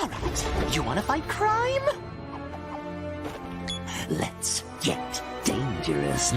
All right, you want to fight crime? Let's get dangerous.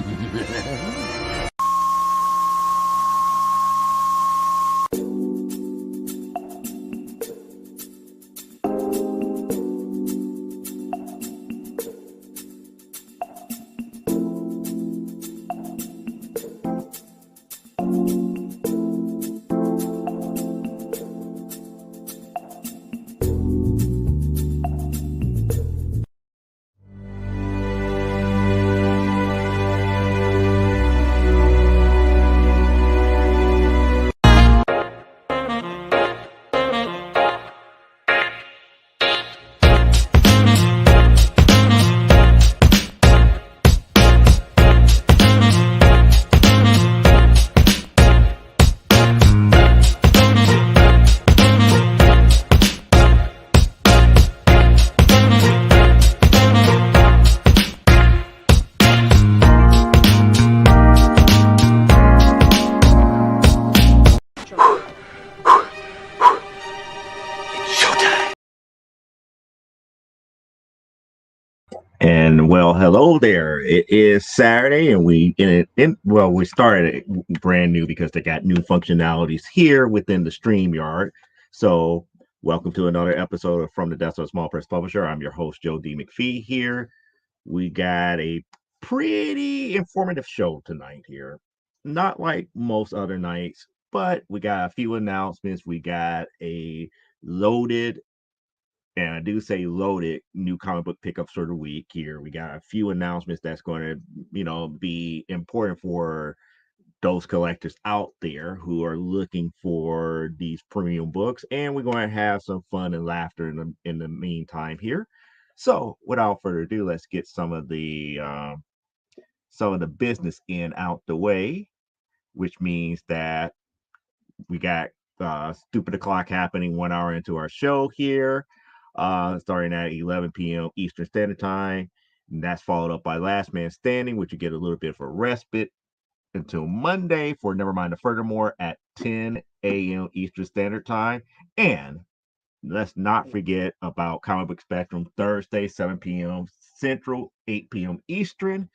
And well, hello there. It is Saturday, and we we started it brand new because they got new functionalities here within the StreamYard. So, welcome to another episode of From the Desk of a Small Press Publisher. I'm your host, Joe D. McPhee. Here, we got a pretty informative show tonight. Here, not like most other nights, but we got a few announcements. We got a loaded, and I do say loaded, new comic book pickups for the week here. We got a few announcements that's going to, be important for those collectors out there who are looking for these premium books. And we're going to have some fun and laughter in the meantime here. So without further ado, let's get some of the business in out the way, which means that we got Stupid O'Clock happening 1 hour into our show here, starting at 11 p.m. Eastern Standard Time. And that's followed up by Last Man Standing, which you get a little bit of a respite until Monday for Nevermind the Furthermore at 10 a.m. Eastern Standard Time. And let's not forget about Comic Book Spectrum Thursday, 7 p.m. Central, 8 p.m. Eastern.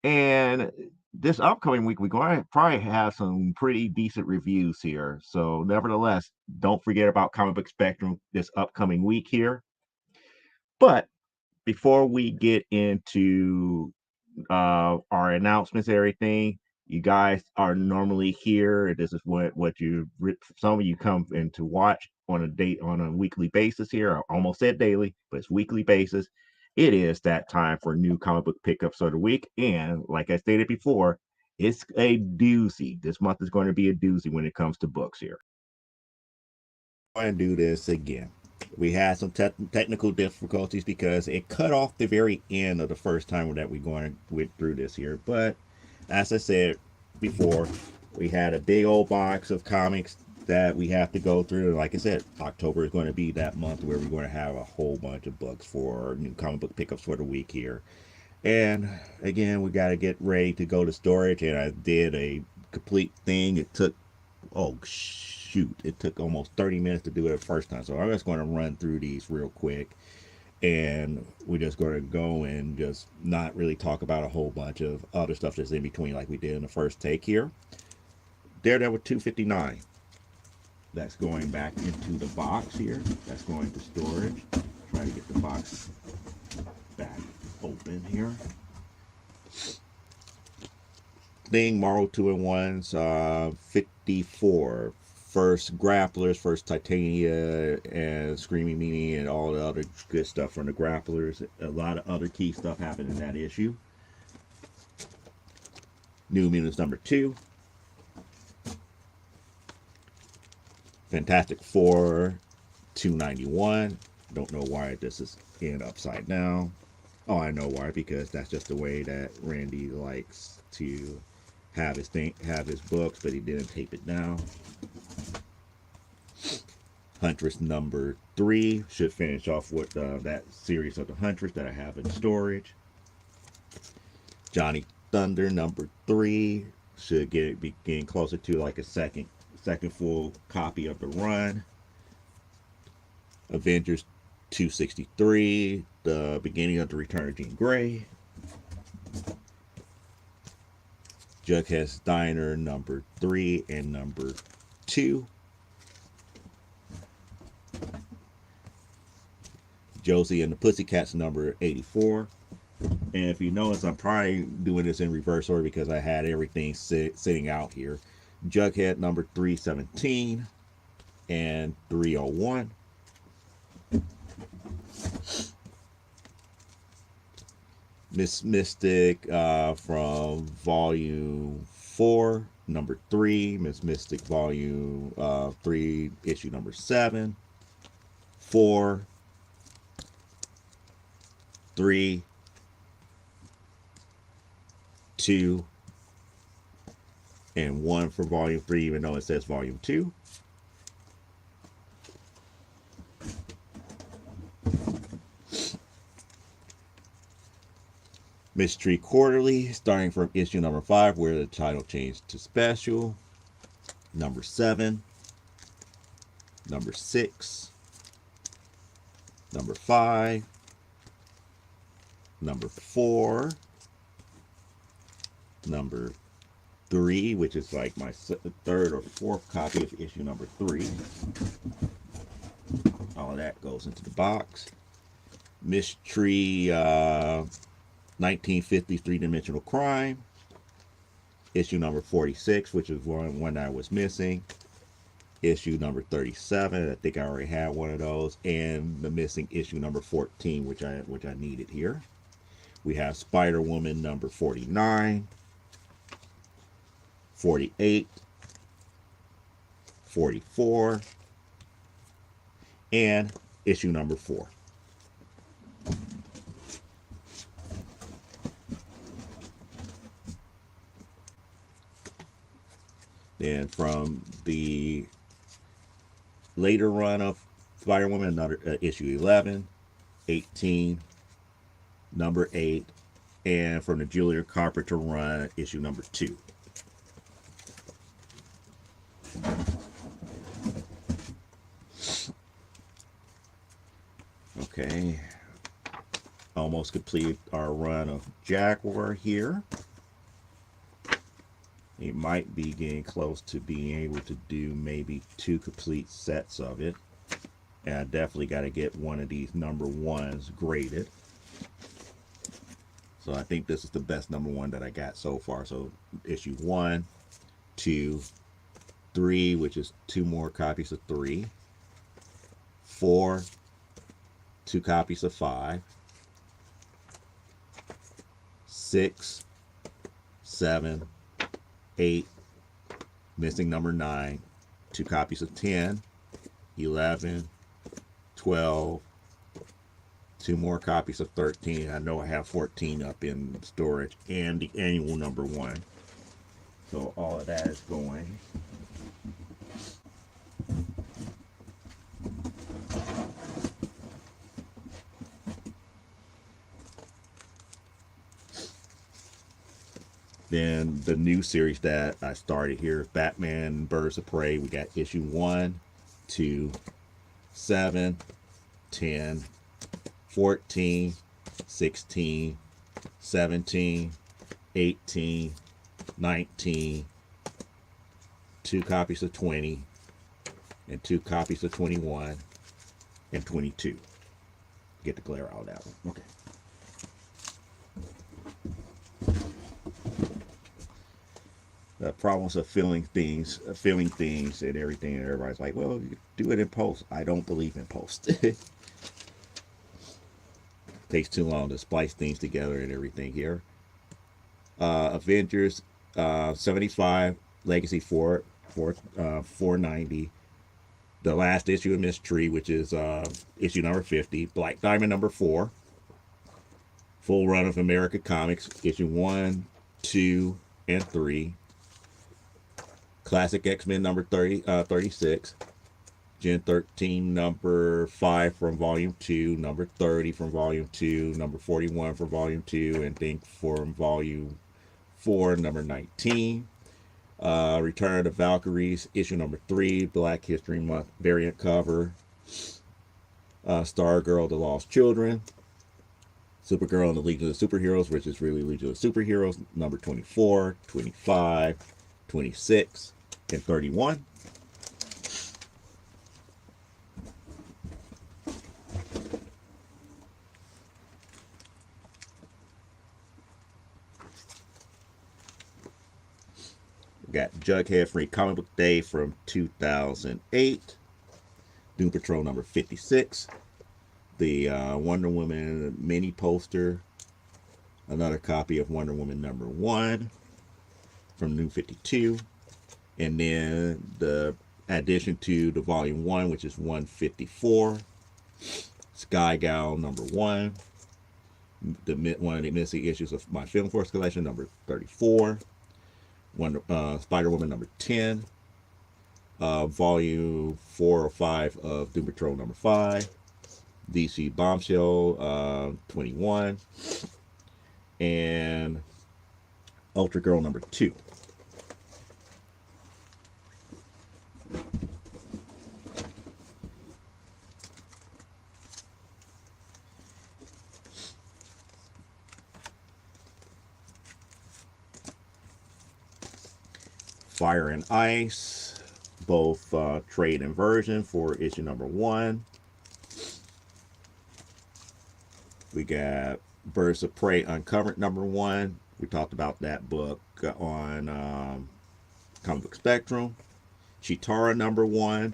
And this upcoming week, we're going to probably have some pretty decent reviews here. So, nevertheless, don't forget about Comic Book Spectrum this upcoming week here. But before we get into our announcements and everything, you guys are normally here. This is what some of you come in to watch on a weekly basis here. I almost said daily, but it's weekly basis. It is that time for new comic book pickups of the week. And like I stated before, it's a doozy. This month is going to be a doozy when it comes to books here. I'm going to do this again. We had some technical difficulties because it cut off the very end of the first time that we're going through this here. But as I said before, we had a big old box of comics that we have to go through. And like I said, October is going to be that month where we're going to have a whole bunch of books for new comic book pickups for the week here. And again, we got to get ready to go to storage. And I did a complete thing. It took, it took almost 30 minutes to do it the first time. So I'm just going to run through these real quick. And we're just going to go and just not really talk about a whole bunch of other stuff that's in between like we did in the first take here. Daredevil 259. That's going back into the box here. That's going to storage. Try to get the box back open here. Thing Marvel 2-in-1's 54. First Grapplers, first Titania, and Screaming Meanie, and all the other good stuff from the Grapplers. A lot of other key stuff happened in that issue. New Mutants number 2. Fantastic Four 291. Don't know why this is in upside down. Oh, I know why, because that's just the way that Randy likes to have his books, but he didn't tape it down. Huntress number 3 should finish off with that series of the Huntress that I have in storage. Johnny Thunder number 3 should be getting closer to like a second full copy of the run. Avengers 263, the beginning of the return of Jean Grey. Jughead's Diner number 3 and number 2. Josie and the Pussycats number 84. And if you notice, I'm probably doing this in reverse order because I had everything sitting out here. Jughead number 317 and 301. Miss Mystic from volume 4, number 3. Miss Mystic volume 3, issue number 7. 4, 3, 2, and 1 for volume 3, even though it says volume 2. Mystery Quarterly, starting from issue number 5, where the title changed to special. Number 7, number 6, number 5, number 4, number 3, which is like my third or fourth copy of issue number 3. All of that goes into the box. Mystery 1950 Three-Dimensional Crime, issue number 46, which is one I was missing. Issue number 37, I think I already had one of those, and the missing issue number 14, which I needed here. We have Spider-Woman number 49, 48, 44, and issue number 4. Then from the later run of Spider-Woman, another issue 11, 18, number 8, and from the Julia Carpenter run, issue number 2. Okay, almost completed our run of Jaguar here. It might be getting close to being able to do maybe 2 complete sets of it. And I definitely got to get one of these number 1s graded. So I think this is the best number 1 that I got so far. So issue 1, 2, 3, which is 2 more copies of 3. 4, 2 copies of 5. 6, 7, 8, missing number 9, 2 copies of 10, 11, 12, 2 more copies of 13. I know I have 14 up in storage, and the annual number 1. So all of that is going. Then the new series that I started here, Batman Birds of Prey. We got issue 1, 2, 7, 10, 14, 16, 17, 18, 19, 2 copies of 20, and 2 copies of 21, and 22. Get the glare out of that one. Okay. The problems of filling things and everything, and everybody's like, well, you do it in post. I don't believe in post. Takes too long to splice things together and everything here. Avengers 75 Legacy 490. The last issue of Mystery, which is issue number 50. Black Diamond number 4. Full run of America Comics, issue 1, 2, and 3. Classic X-Men number 36. Gen 13 number 5 from volume 2, number 30 from volume 2, number 41 from volume 2, and think from volume 4, number 19. Return of the Valkyries, issue number 3, Black History Month variant cover. Stargirl, The Lost Children, Supergirl and the Legion of Superheroes, which is really Legion of Superheroes, number 24, 25, 26, and 31. We got Jughead Free Comic Book Day from 2008, Doom Patrol number 56, the Wonder Woman mini poster, another copy of Wonder Woman number 1 from New 52, and then the addition to the volume 1, which is 154, Sky Gal number 1, one of the missing issues of my Film Force collection, number 34, Spider-Woman number 10, volume 4 or 5 of Doom Patrol number 5, DC Bombshell 21, and Ultra Girl number 2. Fire and Ice, both trade and version for issue number 1. We got Birds of Prey Uncovered number 1. We talked about that book on Comic Book Spectrum. Chitara number 1.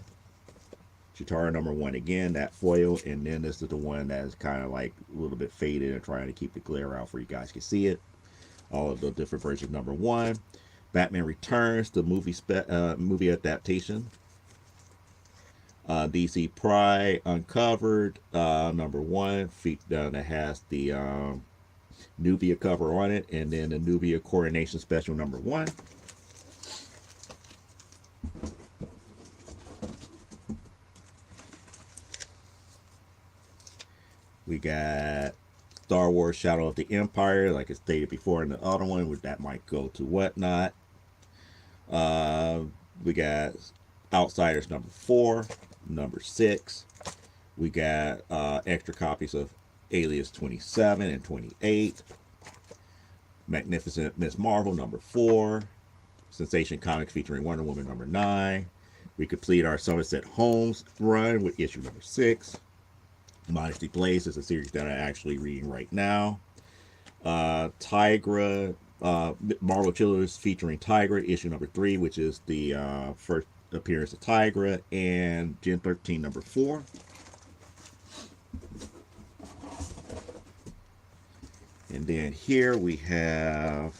Chitara number 1 again, that foil. And then this is the one that is kind of like a little bit faded and trying to keep the glare out for you guys can see it. All of the different versions number 1. Batman Returns, the movie adaptation. DC Pride Uncovered, number 1, that has the Nubia cover on it, and then the Nubia Coronation Special number 1. We got Star Wars Shadow of the Empire, like I stated before in the other one, that might go to Whatnot. We got Outsiders number 4, number 6. We got extra copies of Alias 27 and 28. Magnificent Miss Marvel number 4. Sensation Comics featuring Wonder Woman number 9. We complete our Somerset Holmes run with issue number 6. Modesty Blaze is a series that I'm actually reading right now. Tigra, Marvel Chillers featuring Tigra, issue number 3, which is the first appearance of Tigra, and Gen 13 number 4. And then here we have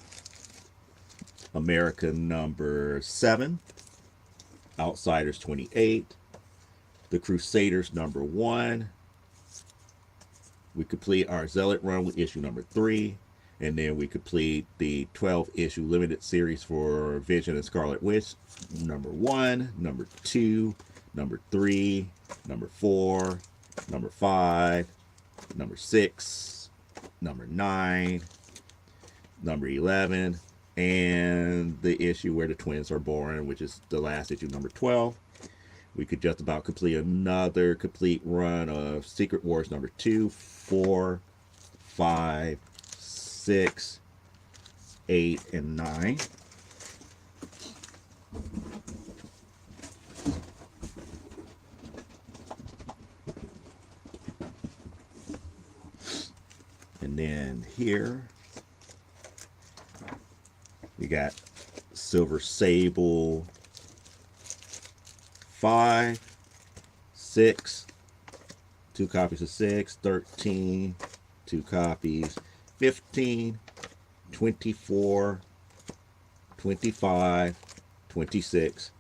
America number 7, Outsiders 28, The Crusaders number 1. We complete our Zealot run with issue number 3, and then we complete the 12-issue limited series for Vision and Scarlet Witch, number 1, number 2, number 3, number 4, number 5, number 6, number 9, number 11, and the issue where the twins are born, which is the last issue, number 12. We could just about complete another complete run of Secret Wars number 2, 4, 5, 6, 8, and 9. And then here we got Silver Sable 5, 6, 2 copies of 6, 13, 2 copies, 15, 24, 25, 26,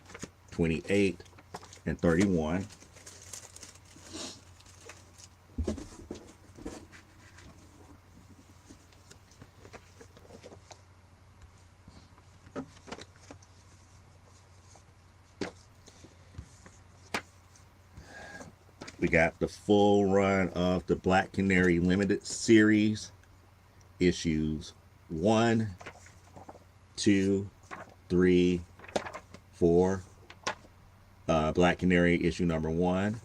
28, and 31. We got the full run of the Black Canary Limited Series, issues 1, 2, 3, 4. Black Canary issue number 1,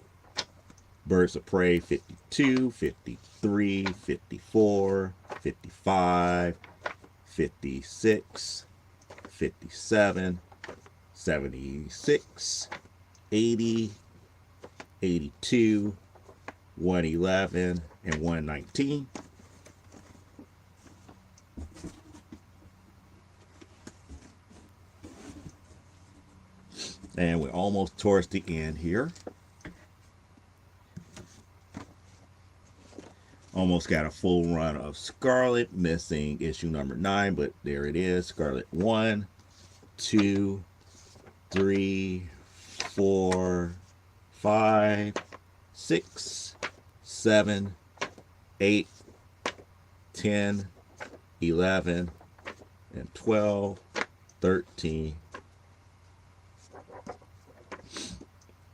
Birds of Prey 52, 53, 54, 55, 56, 57, 76, 80, 82, 111, and 119. And we're almost towards the end here. Almost got a full run of Scarlet, missing issue number 9, but there it is. Scarlet 1, 2, 3, 4, 5, 6, 7, 8, 10, 11, and 12, 13.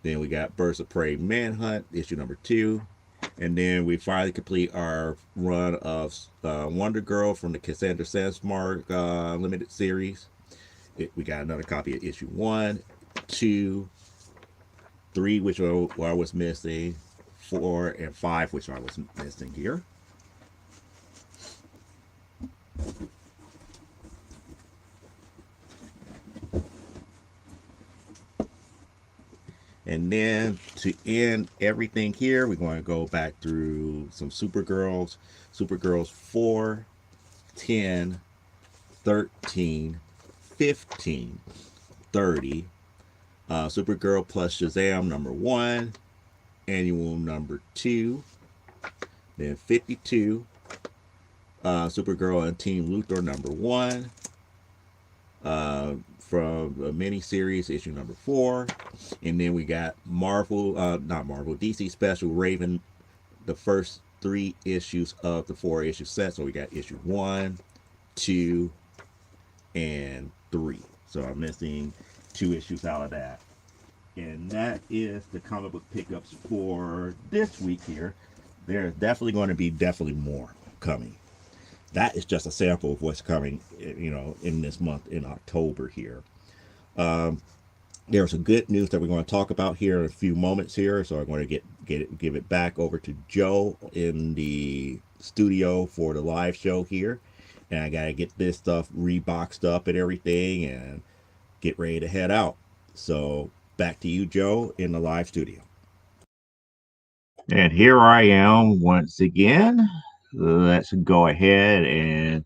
Then we got Birds of Prey Manhunt, issue number 2. And then we finally complete our run of Wonder Girl from the Cassandra Sandsmark limited series. We got another copy of issue 1, 2, 3, which I was missing, 4, and 5, which I was missing here. And then to end everything here, we're going to go back through some Supergirls. Supergirls 4, 10, 13, 15, 30. Supergirl plus Shazam number 1, annual number 2. Then 52. Supergirl and Team Luthor number 1. From a mini-series, issue number 4. And then we got DC Special Raven, the first 3 issues of the 4-issue set. So we got issue 1, 2, and 3. So I'm missing 2 issues out of that. And that is the comic book pickups for this week here. There's definitely going to be more coming. That is just a sample of what's coming, in this month in October here. There's some good news that we're going to talk about here in a few moments here. So I'm going to give it back over to Joe in the studio for the live show here. And I got to get this stuff reboxed up and everything and get ready to head out. So back to you, Joe, in the live studio. And here I am once again. Let's go ahead and,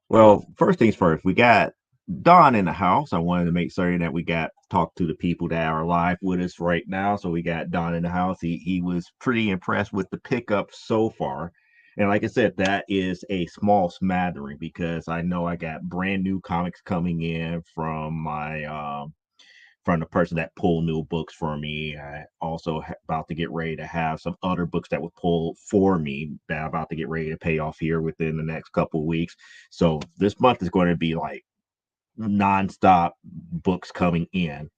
well, first things first, we got Don in the house. I wanted to make certain that we got talk to the people that are live with us right now. So we got Don in the house. He was pretty impressed with the pickup so far. And like I said, that is a small smattering because I know I got brand new comics coming in from the person that pulled new books for me. I also about to get ready to have some other books that were pulled for me that I'm about to get ready to pay off here within the next couple of weeks. So this month is going to be like nonstop books coming in.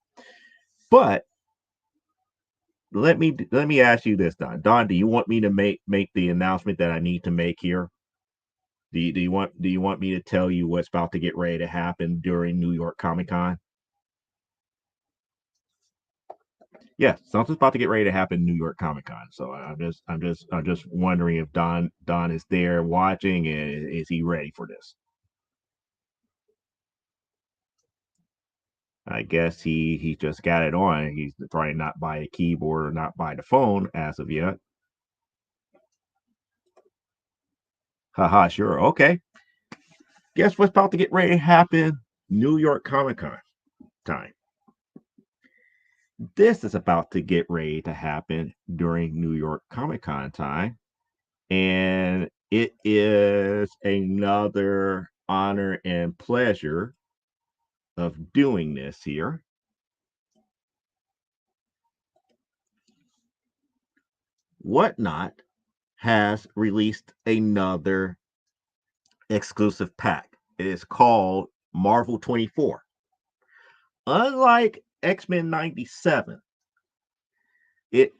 But let me ask you this, Don. Don, do you want me to make the announcement that I need to make here? Do you want me to tell you what's about to get ready to happen during New York Comic Con? Yeah, something's about to get ready to happen in New York Comic Con. So I'm just wondering if Don is there watching and is he ready for this? I guess he just got it on. He's probably not by a keyboard or not by the phone as of yet. Haha, sure. Okay. Guess what's about to get ready to happen? New York Comic Con time. This is about to get ready to happen during New York Comic Con time. And it is another honor and pleasure of doing this here. Whatnot has released another exclusive pack. It is called Marvel 24. Unlike X-Men 97, it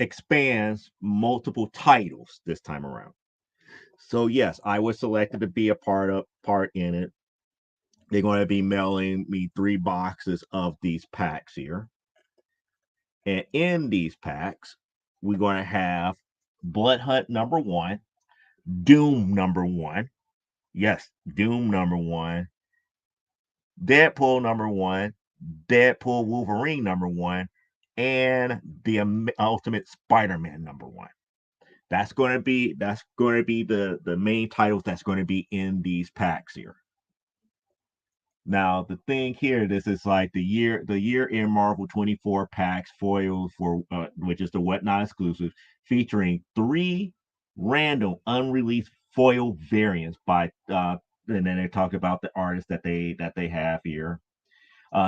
expands multiple titles this time around. So yes, I was selected to be a part in it. They're going to be mailing me 3 boxes of these packs here. And in these packs, we're going to have Blood Hunt number 1, Doom number 1. Yes, Doom number 1, Deadpool number 1, Deadpool Wolverine number 1, and the Ultimate Spider-Man number 1. That's going to be the main titles that's going to be in these packs here. Now the thing here, this is like the year in Marvel 24 packs foils for which is the Whatnot exclusive, featuring 3 random unreleased foil variants by and then they talk about the artists that they have here.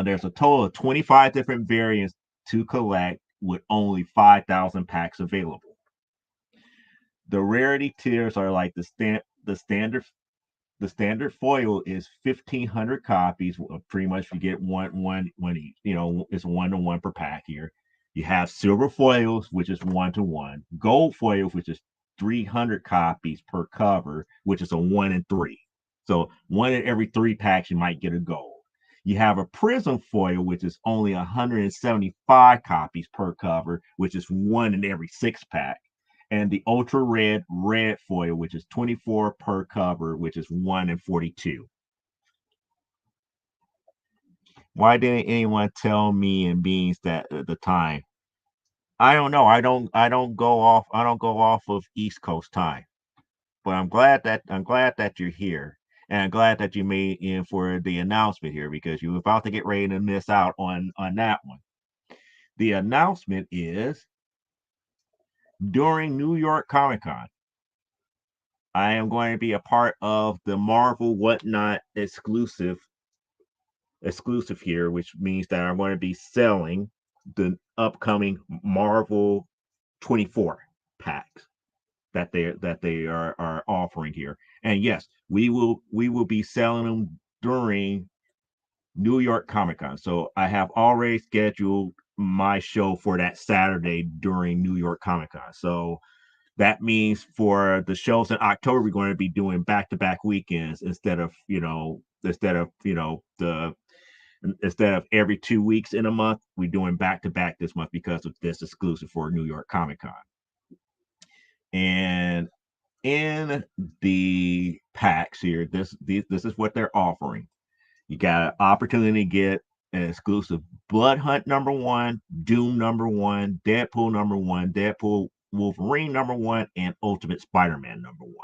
There's a total of 25 different variants to collect with only 5,000 packs available. The rarity tiers are like the standard foil is 1,500 copies. Pretty much you get one each. It's 1-to-1 per pack here. You have silver foils, which is 1-to-1. Gold foils, which is 300 copies per cover, which is a 1-in-3. So 1 in every 3 packs you might get a gold. You have a prism foil, which is only 175 copies per cover, which is 1 in every 6 pack, and the ultra red foil, which is 24 per cover, which is 1 in 42. Why didn't anyone tell me and Beans that at the time? I don't know. I don't go off of East Coast time. But I'm glad that you're here. And I'm glad that you made in for the announcement here because you were about to get ready to miss out on that one. The announcement is during New York Comic Con. I am going to be a part of the Marvel Whatnot exclusive here, which means that I'm going to be selling the upcoming Marvel 24 packs that they are offering here. And yes, we will be selling them during New York Comic Con. So I have already scheduled my show for that Saturday during New York Comic Con. So that means for the shows in October, we're going to be doing back-to-back weekends instead of every 2 weeks in a month. We're doing back-to-back this month because of this exclusive for New York Comic Con. And in the packs here, this is what they're offering. You got an opportunity to get an exclusive Blood Hunt number 1, Doom number 1, Deadpool number 1, Deadpool Wolverine number 1, and Ultimate Spider-Man number 1.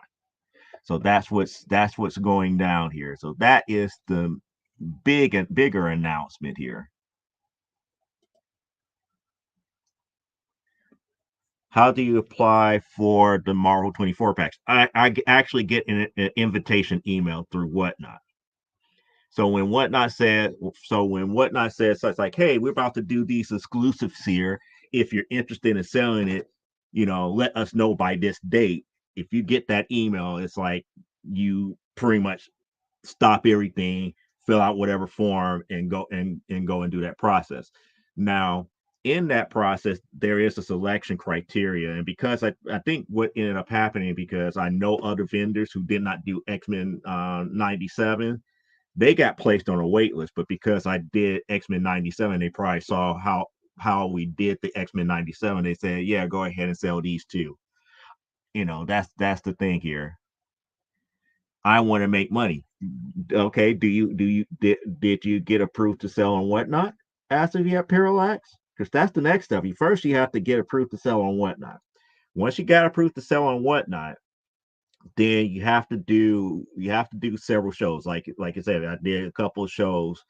So that's what's going down here. So that is the bigger announcement here. How do you apply for the Marvel 24 packs? I actually get an invitation email through Whatnot. So when Whatnot says such like, hey, we're about to do these exclusives here. If you're interested in selling it, let us know by this date. If you get that email, it's like you pretty much stop everything, fill out whatever form, and go and do that process. Now, in that process, there is a selection criteria, and because I think what ended up happening because I know other vendors who did not do X-Men 97, they got placed on a wait list. But because I did X-Men 97, they probably saw how we did the X-Men 97. They said, yeah, go ahead and sell these too. That's the thing here. I want to make money. Okay, did you get approved to sell on Whatnot? Ask if you have Parallax, because that's the next step. First you have to get approved to sell on Whatnot. Once you got approved to sell on Whatnot, then you have to do several shows. Like I said, I did a couple of shows,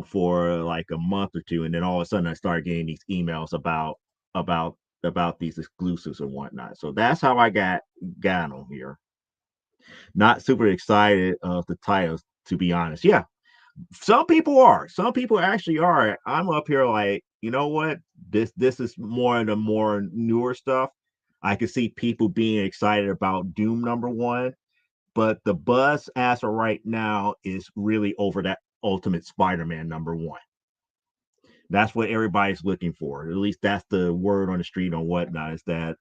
for like a month or two, and then all of a sudden I started getting these emails about about these exclusives and whatnot. So that's how I got on here. Not super excited of the titles, to be honest. Yeah, some people are. Some people actually are. I'm up here like, you know what? This is more of the more newer stuff. I can see people being excited about Doom number 1, but the buzz as of right now is really over that Ultimate Spider-Man number 1. That's what everybody's looking for. At least that's the word on the street on Whatnot, is that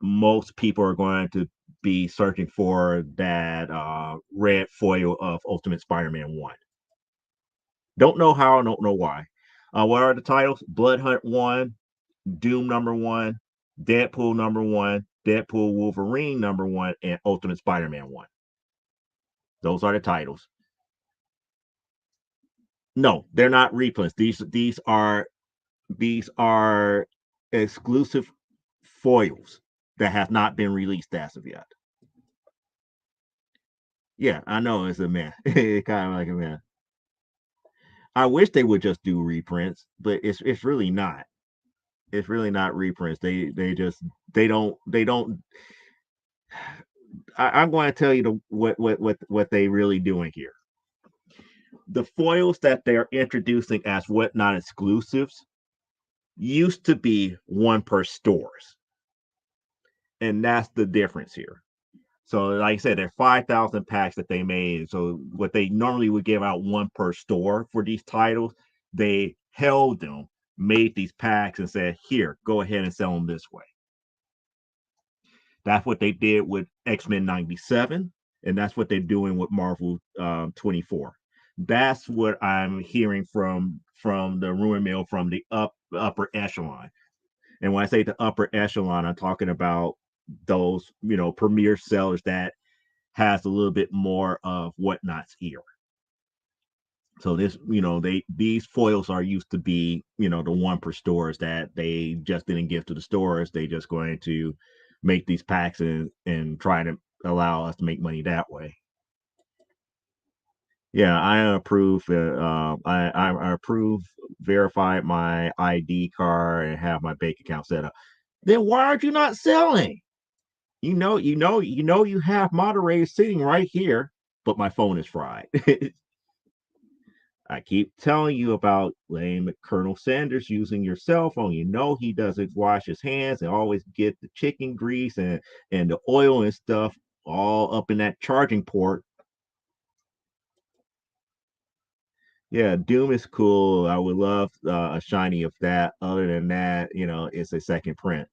most people are going to be searching for that red foil of Ultimate Spider-Man 1. Don't know how, don't know why. What are the titles? Blood Hunt 1, Doom number 1, Deadpool number 1, Deadpool Wolverine number 1, and Ultimate Spider-Man 1. Those are the titles. No, they're not reprints. These are exclusive foils that have not been released as of yet. Yeah, I know it's a mess. It's kind of like a mess. I wish they would just do reprints, but it's really not. It's really not reprints. They don't. I'm going to tell you what they really doing here. The foils that they're introducing as whatnot exclusives used to be one per stores, and that's the difference here. So, like I said, there are 5,000 packs that they made. So, what they normally would give out one per store for these titles, they held them, made these packs, and said, "Here, go ahead and sell them this way." That's what they did with X-Men '97, and that's what they're doing with Marvel 24. That's what I'm hearing from the rumor mill from the upper echelon. And when I say the upper echelon, I'm talking about those premier sellers that has a little bit more of whatnot's ear. So these foils are used to be the one per stores that they just didn't give to the stores. They just going to make these packs and try to allow us to make money that way. Yeah, I approve. I approve. Verify my ID card and have my bank account set up. Then why are you not selling? You have moderators sitting right here, but my phone is fried. I keep telling you about lame Colonel Sanders using your cell phone. He doesn't wash his hands and always get the chicken grease and the oil and stuff all up in that charging port. Yeah, Doom is cool. I would love a shiny of that. Other than that, it's a second print.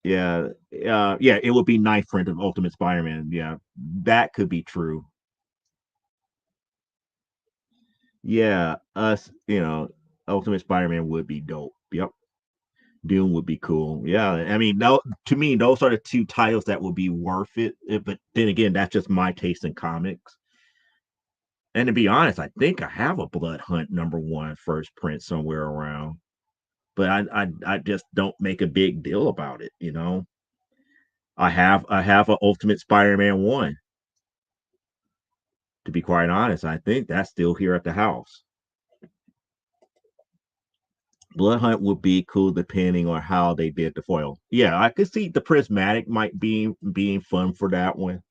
Yeah, yeah, it would be ninth print of Ultimate Spider-Man. Yeah, that could be true. Yeah, Ultimate Spider-Man would be dope. Yep. Doom would be cool. Yeah, I mean, no, to me, those are the two titles that would be worth it. But then again, that's just my taste in comics. And to be honest, I think I have a Blood Hunt number one first print somewhere around, but I just don't make a big deal about it. I have an Ultimate Spider-Man 1. To be quite honest, I think that's still here at the house. Blood Hunt would be cool depending on how they did the foil. Yeah, I could see the prismatic might be being fun for that one.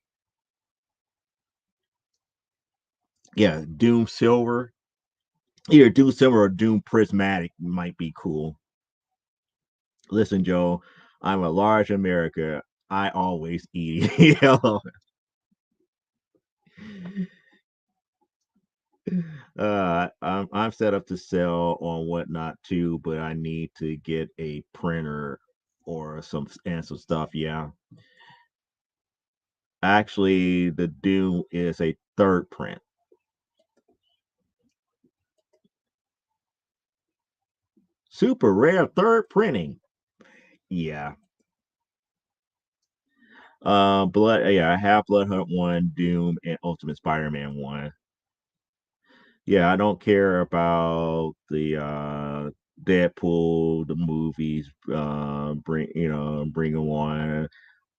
Yeah, Doom Silver. Either Doom Silver or Doom Prismatic might be cool. Listen, Joe, I'm a large America. I always eat yellow. I'm set up to sell on whatnot too, but I need to get a printer or some stuff. Yeah, actually, the Doom is a third print. Super rare third printing. Yeah. Blood. Yeah, I have Blood Hunt 1, Doom, and Ultimate Spider-Man 1. Yeah, I don't care about the Deadpool, the movies. Bring them on.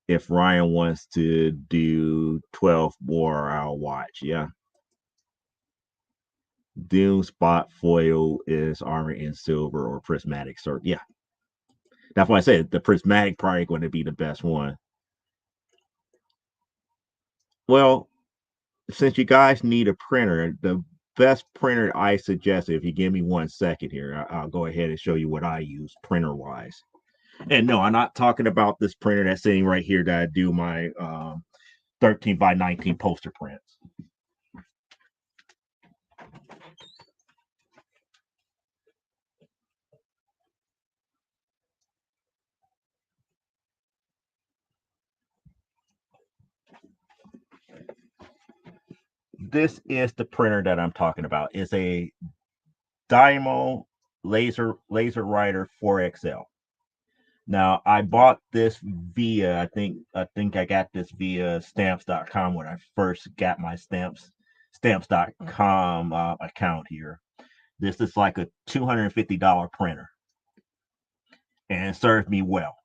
If Ryan wants to do 12 more, I'll watch. Yeah. Doom Spot Foil is armor in silver or prismatic. So yeah, that's why I said the prismatic probably going to be the best one. Well, since you guys need a printer, the best printer I suggest, if you give me 1 second here, I'll go ahead and show you what I use printer wise. And no, I'm not talking about this printer that's sitting right here that I do my 13 by 19 poster prints. This is the printer that I'm talking about. It's a Dymo Laser Writer 4XL. Now I bought this via I think I got this via stamps.com when I first got my stamps.com account here. This is like a $250 printer and it served me well.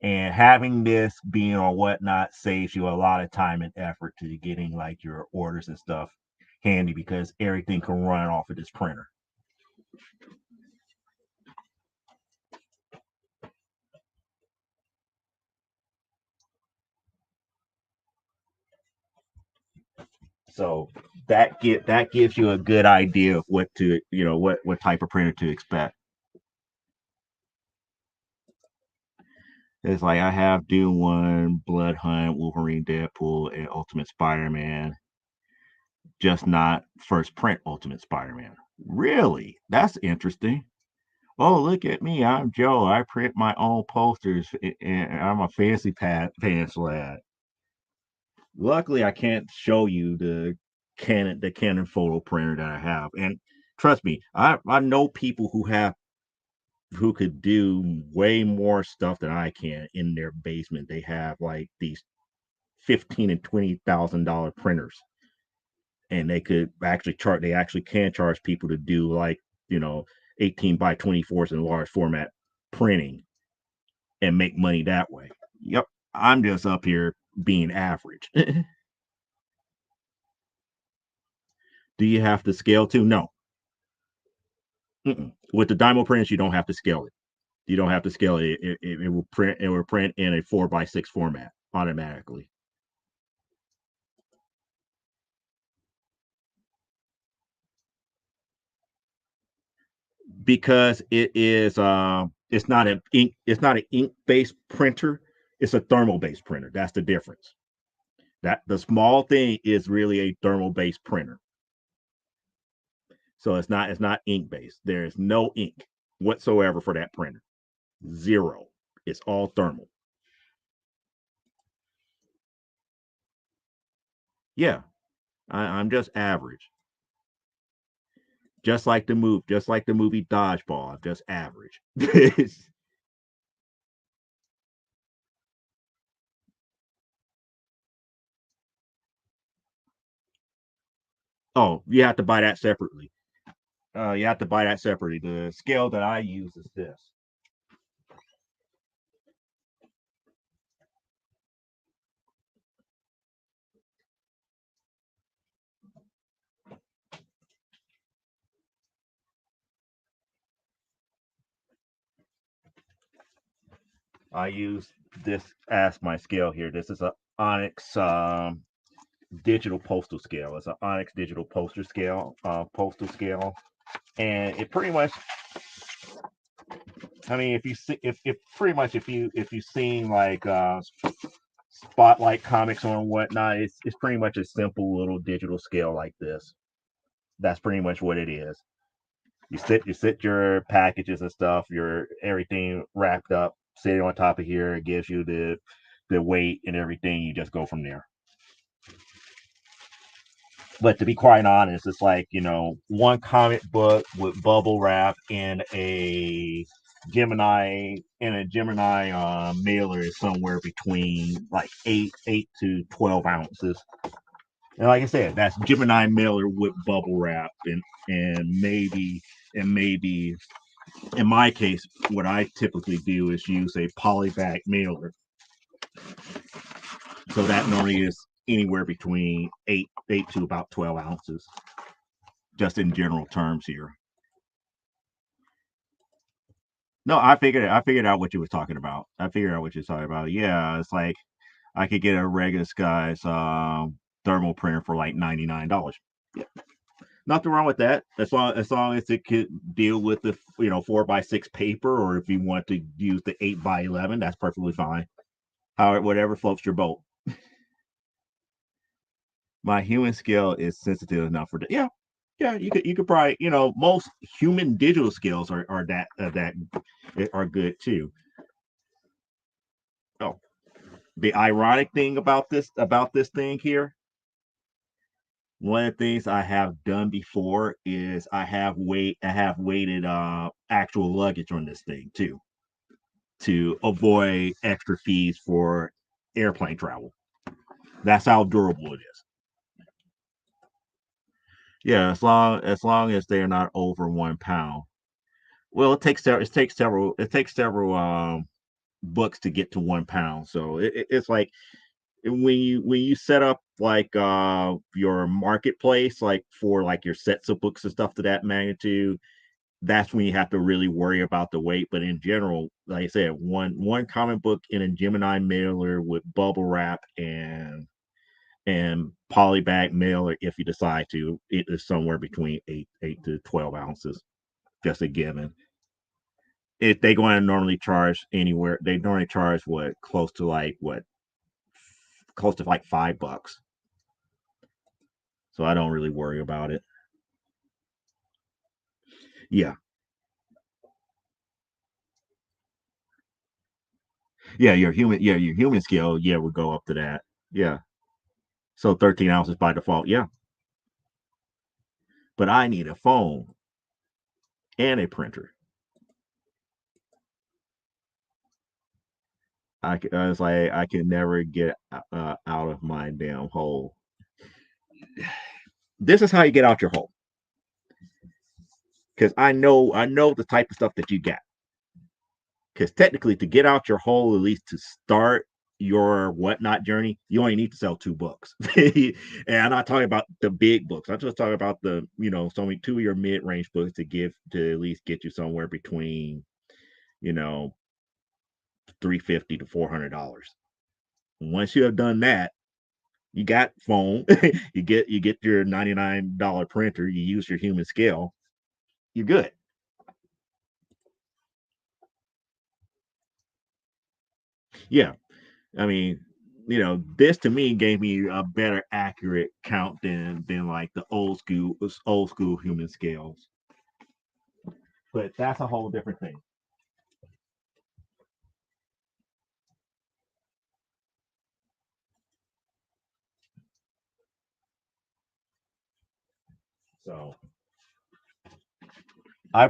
And having this being or whatnot saves you a lot of time and effort to getting like your orders and stuff handy because everything can run off of this printer. So that gives you a good idea of what to what type of printer to expect. It's like I have Doom One, Blood Hunt, Wolverine, Deadpool, and Ultimate Spider-Man, just not first print Ultimate Spider-Man. Really? That's interesting. Oh, look at me. I'm Joe. I print my own posters and I'm a fancy pants lad. Luckily, I can't show you the Canon photo printer that I have. And trust me, I know people who could do way more stuff than I can in their basement. They have like these 15 and $20,000 printers, and they actually can charge people to do like 18 by 24s in large format printing and make money that way. Yep, I'm just up here being average. Do you have to scale too? No. Mm-mm. With the Dymo printers, you don't have to scale it. You don't have to scale it. It will print. It will print in a 4 by 6 format automatically because it's not an ink based printer. It's a thermal based printer. That's the difference. That the small thing is really a thermal based printer. So it's not ink based. There is no ink whatsoever for that printer. Zero. It's all thermal. Yeah, I'm just average. Just like the movie Dodgeball. I'm just average. Oh, you have to buy that separately. You have to buy that separately. The scale that I use is this. I use this as my scale here. This is a Onyx digital postal scale. It's an Onyx digital postal scale, and it pretty much. I mean, if you see, if pretty much if you've seen like spotlight comics or whatnot, it's pretty much a simple little digital scale like this. That's pretty much what it is. You sit your packages and stuff, your everything wrapped up, sitting on top of here. It gives you the weight and everything. You just go from there. But to be quite honest, it's like one comic book with bubble wrap and a Gemini mailer is somewhere between like eight to 12 ounces. And like I said, that's Gemini mailer with bubble wrap and maybe in my case, what I typically do is use a polybag mailer. So that normally is anywhere between eight to about 12 ounces, just in general terms here. No, I figured out what you were talking about. I figured out what you're talking about. Yeah, it's like I could get a regular guy's thermal printer for like $99. Yeah, nothing wrong with that. As long as it could deal with the 4 by 6 paper, or if you want to use the 8 by 11, that's perfectly fine. However, whatever floats your boat. My human scale is sensitive enough for that. Yeah, yeah. You could probably most human digital scales are good too. Oh, the ironic thing about this thing here, One of the things I have done before is I have weighted actual luggage on this thing too to avoid extra fees for airplane travel. That's how durable it is. Yeah, as long as they are not over 1 pound. Well, it takes several books to get to 1 pound. So it's like when you set up like your marketplace, like for like your sets of books and stuff to that magnitude, that's when you have to really worry about the weight. But in general, like I said, one comic book in a Gemini mailer with bubble wrap and polybag mailer, if you decide to, it is somewhere between 8 to 12 ounces, just a given. If they go and normally charge anywhere, they normally charge what close to like $5. So I don't really worry about it. Yeah, yeah, your human scale, yeah, would go up to that. Yeah, so 13 ounces by default. Yeah, but I need a phone and a printer. I was like, I can never get out of my damn hole. This is how you get out your hole, because I know the type of stuff that you got. Because technically, to get out your hole, at least to start your whatnot journey, you only need to sell 2 books. And I'm not talking about the big books. I'm just talking about the, only two of your mid range books to at least get you somewhere between, you know, 350 to $400. Once you have done that, you got phone, you get your $99 printer, you use your human scale, you're good. Yeah. I mean, this to me gave me a better accurate count than like the old school human scales. But that's a whole different thing. So I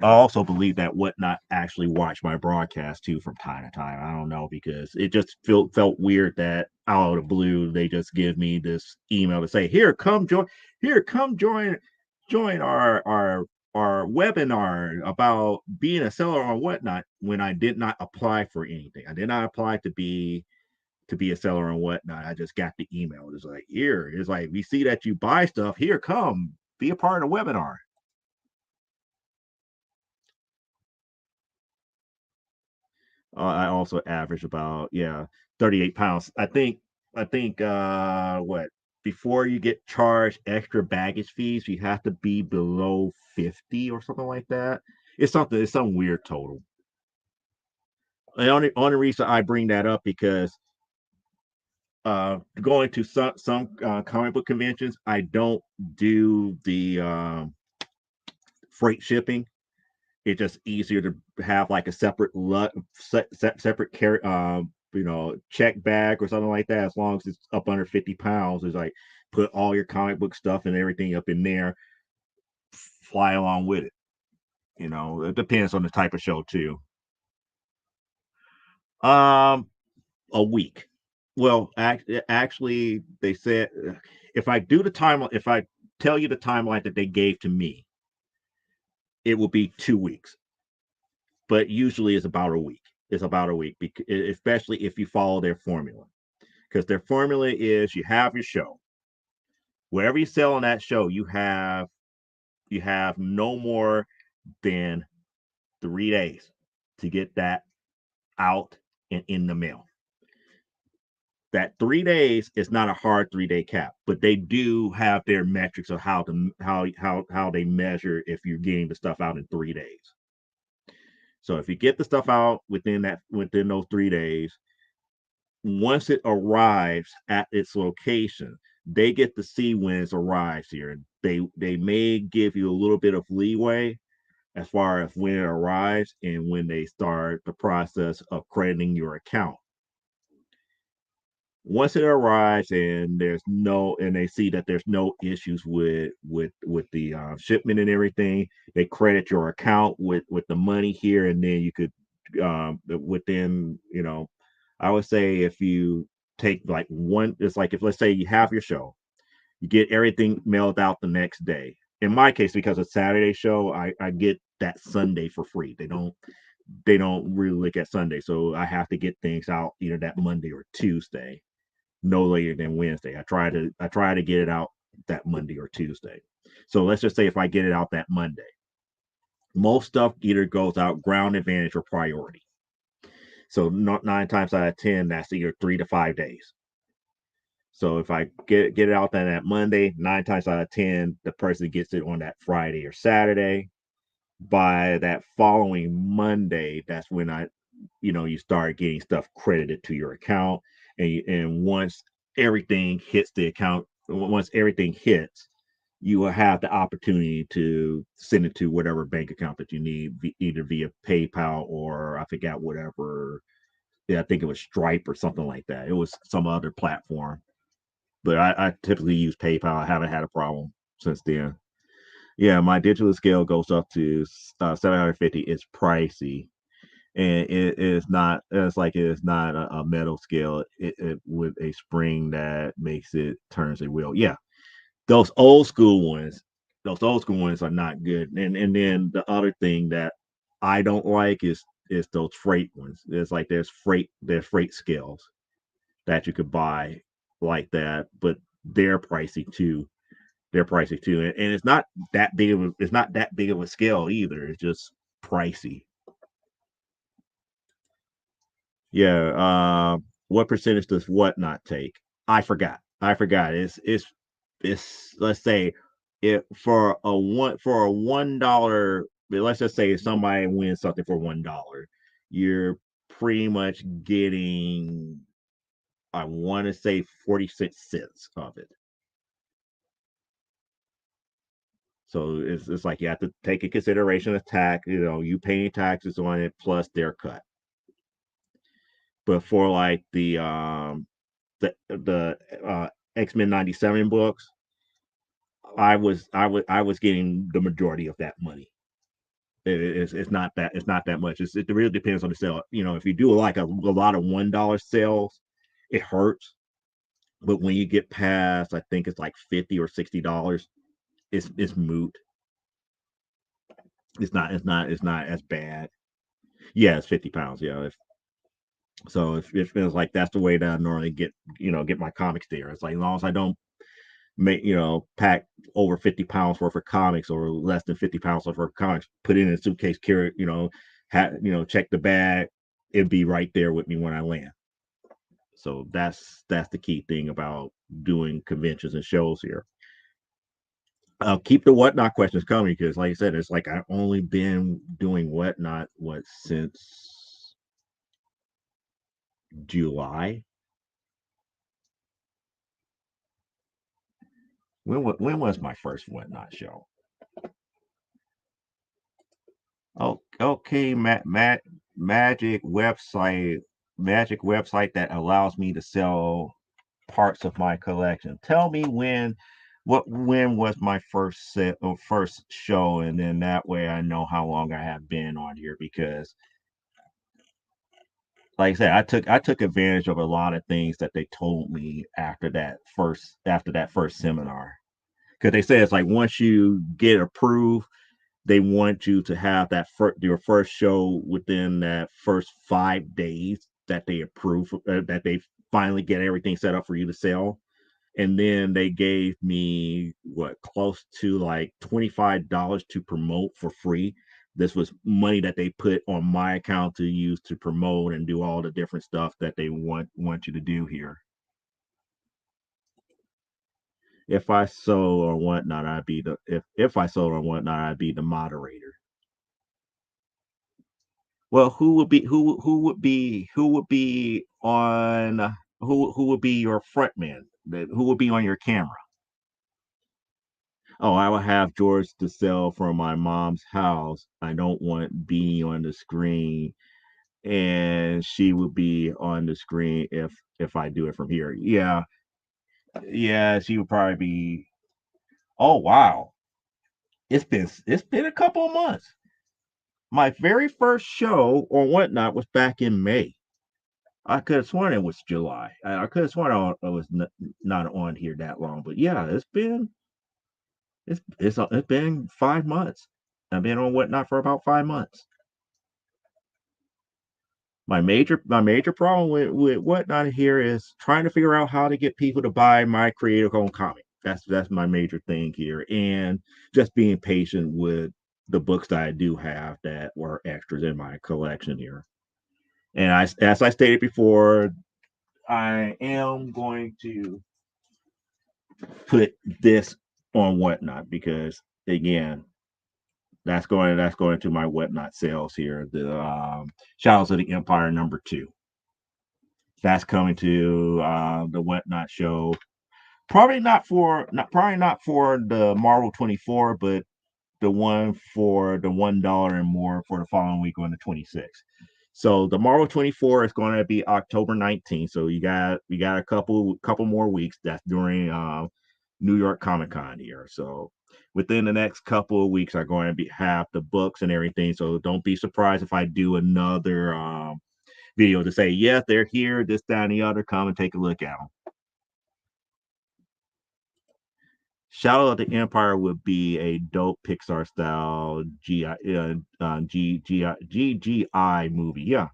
also believe that Whatnot actually watched my broadcast too from time to time. I don't know because it just felt weird that out of the blue they just give me this email to say, come join our webinar about being a seller on Whatnot when I did not apply for anything. I did not apply to be a seller on Whatnot. I just got the email. It's like, here, it's like we see that you buy stuff. Here, come be a part of the webinar. I also average about 38 pounds. I think what before you get charged extra baggage fees, you have to be below 50 or something like that. It's some weird total. The only reason I bring that up because going to some comic book conventions, I don't do the freight shipping. It's just easier to have like a separate carry check bag or something like that. As long as it's up under 50 pounds, it's like put all your comic book stuff and everything up in there, fly along with it. It depends on the type of show too. um a week. Well, actually they said if I tell you the timeline that they gave to me, it will be 2 weeks, but usually it's about a week. It's about a week, especially if you follow their formula. Because their formula is you have your show. Whatever you sell on that show, you have no more than 3 days to get that out and in the mail. That 3 days is not a hard 3 day cap, but they do have their metrics of how they measure if you're getting the stuff out in 3 days. So if you get the stuff out within those 3 days, once it arrives at its location, they get to see when it arrives here. They may give you a little bit of leeway as far as when it arrives and when they start the process of crediting your account. Once it arrives and they see that there's no issues with the shipment and everything, they credit your account with the money here, and then you could within I would say if you take like one, it's like if let's say you have your show, you get everything mailed out the next day. In my case, because it's Saturday show, I get that Sunday for free. They don't really look at Sunday, so I have to get things out either that Monday or Tuesday, no later than Wednesday. I try to get it out that Monday or Tuesday. So let's just say if I get it out that Monday, most stuff either goes out ground advantage or priority. So not 9 times out of 10, that's either 3 to 5 days. So if I get it out then that Monday, 9 times out of 10, the person gets it on that Friday or Saturday. By that following Monday, that's when you start getting stuff credited to your account, and once everything hits, you will have the opportunity to send it to whatever bank account that you need, either via PayPal or I forgot whatever. Yeah, I think it was Stripe or something like that. It was some other platform, but I typically use PayPal. I haven't had a problem since then. Yeah, my digital scale goes up to 750. It's pricey, and it is not. It's like it is not a metal scale. With a spring that makes it turns a wheel. Yeah, those old school ones. Those old school ones are not good. And then the other thing that I don't like is those freight ones. It's like there's freight scales that you could buy like that, but they're pricey too. And it's not that big of a scale either. It's just pricey. Yeah. What percentage does what not take? I forgot. It's let's say it for a $1. Let's just say somebody wins something for $1, you're pretty much getting, I want to say, 46 cents of it. So it's like you have to take in consideration of tax, you paying taxes on it plus their cut. But for like the X-Men 97 books, I was getting the majority of that money. It's not that much. It really depends on the sale. If you do like a lot of $1 sales, it hurts. But when you get past, I think it's like $50 or $60, it's moot. It's not as bad. Yeah, it's 50 pounds. Yeah. So it feels like that's the way that I normally get my comics there. It's like as long as I don't pack over 50 pounds worth of comics or less than 50 pounds worth of comics, put it in a suitcase, carry it, check the bag, it'd be right there with me when I land. So that's the key thing about doing conventions and shows here. Keep the whatnot questions coming because, like I said, it's like I've only been doing whatnot since July. When was my first whatnot show? Oh, okay, magic website, magic website that allows me to sell parts of my collection. Tell me when was my first show, and then that way I know how long I have been on here because, like I said, I took advantage of a lot of things that they told me after that first seminar because they say it's like once you get approved they want you to have your first show within that first 5 days that they approve that they finally get everything set up for you to sell. And then they gave me what close to like $25 to promote for free. This was money that they put on my account to use to promote and do all the different stuff that they want you to do here. If I sold or whatnot, I'd be the if I sold or whatnot, I'd be the moderator. Well, who would be your front man? Who would be on your camera? Oh, I will have George to sell from my mom's house. I don't want Beanie on the screen. and she would be on the screen if I do it from here. Yeah, yeah, she would probably be. Oh wow, it's been a couple of months. My very first show on Whatnot was back in May. I could have sworn it was July. I could have sworn I was not on here that long, but yeah, it's been 5 months. I've been on Whatnot for about 5 months. My major problem with Whatnot here is trying to figure out how to get people to buy my creative owned comic. That's my major thing here, and just being patient with the books that I do have that were extras in my collection here. And as I stated before, I am going to put this on Whatnot because again, that's going to my Whatnot sales here. The Shadows of the Empire #2. That's coming to the Whatnot show. Probably not for the Marvel 24, but the one for the $1 and more for the following week on the 26th. So the Marvel 24 is going to be October 19th. So you got a couple more weeks. That's during New York Comic Con here. So within the next couple of weeks are going to have the books and everything. So don't be surprised if I do another video to say, yes, they're here, this, that, and the other. Come and take a look at them. Shadow of the Empire would be a dope Pixar style GGI movie. Yeah,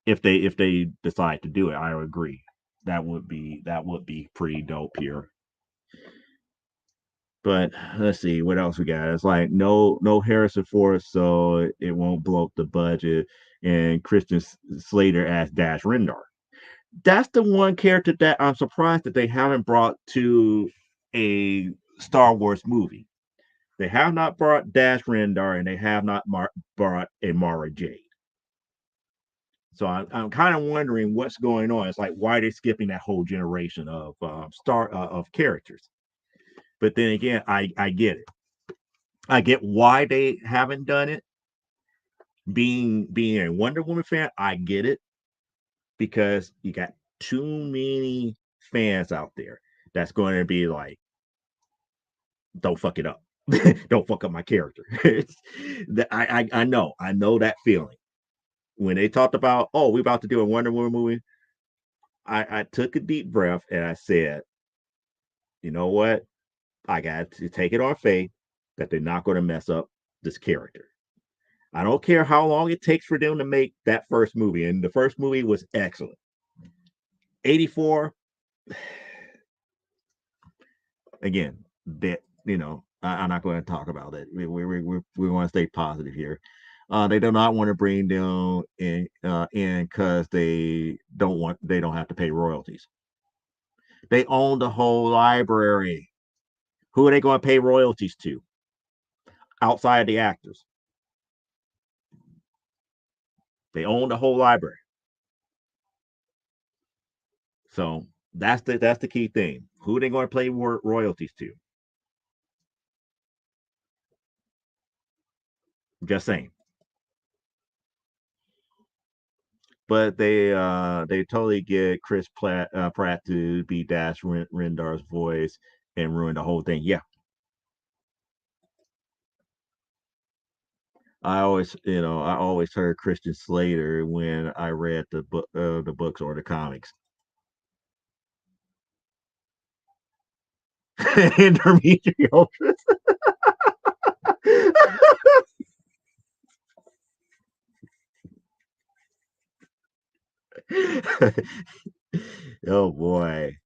if they decide to do it, I would agree. That would be pretty dope here. But let's see what else we got. It's like no Harrison Ford, so it won't blow up the budget. And Christian Slater as Dash Rendar. That's the one character that I'm surprised that they haven't brought to a Star Wars movie. They have not brought Dash Rendar and they have not brought a Mara Jade. So I'm kind of wondering what's going on. It's like why are they skipping that whole generation of of characters? But then again, I get it. I get why they haven't done it. Being a Wonder Woman fan, I get it because you got too many fans out there that's going to be like, don't fuck it up. Don't fuck up my character. I know that feeling. When they talked about, oh, we're about to do a Wonder Woman movie, I took a deep breath and I said, you know what? I got to take it on faith that they're not going to mess up this character. I don't care how long it takes for them to make that first movie. And the first movie was excellent. 84, again, that, I'm not going to talk about it. We want to stay positive here. They do not want to bring them in because they don't have to pay royalties. They own the whole library. Who are they going to pay royalties to outside of the actors? They own the whole library. So that's the key thing. Who are they going to pay royalties to? Just saying. But they totally get Chris Pratt to be Dash Rendar's voice and ruin the whole thing. Yeah, I always heard Christian Slater when I read the books or the comics. Intermediate. Oh boy.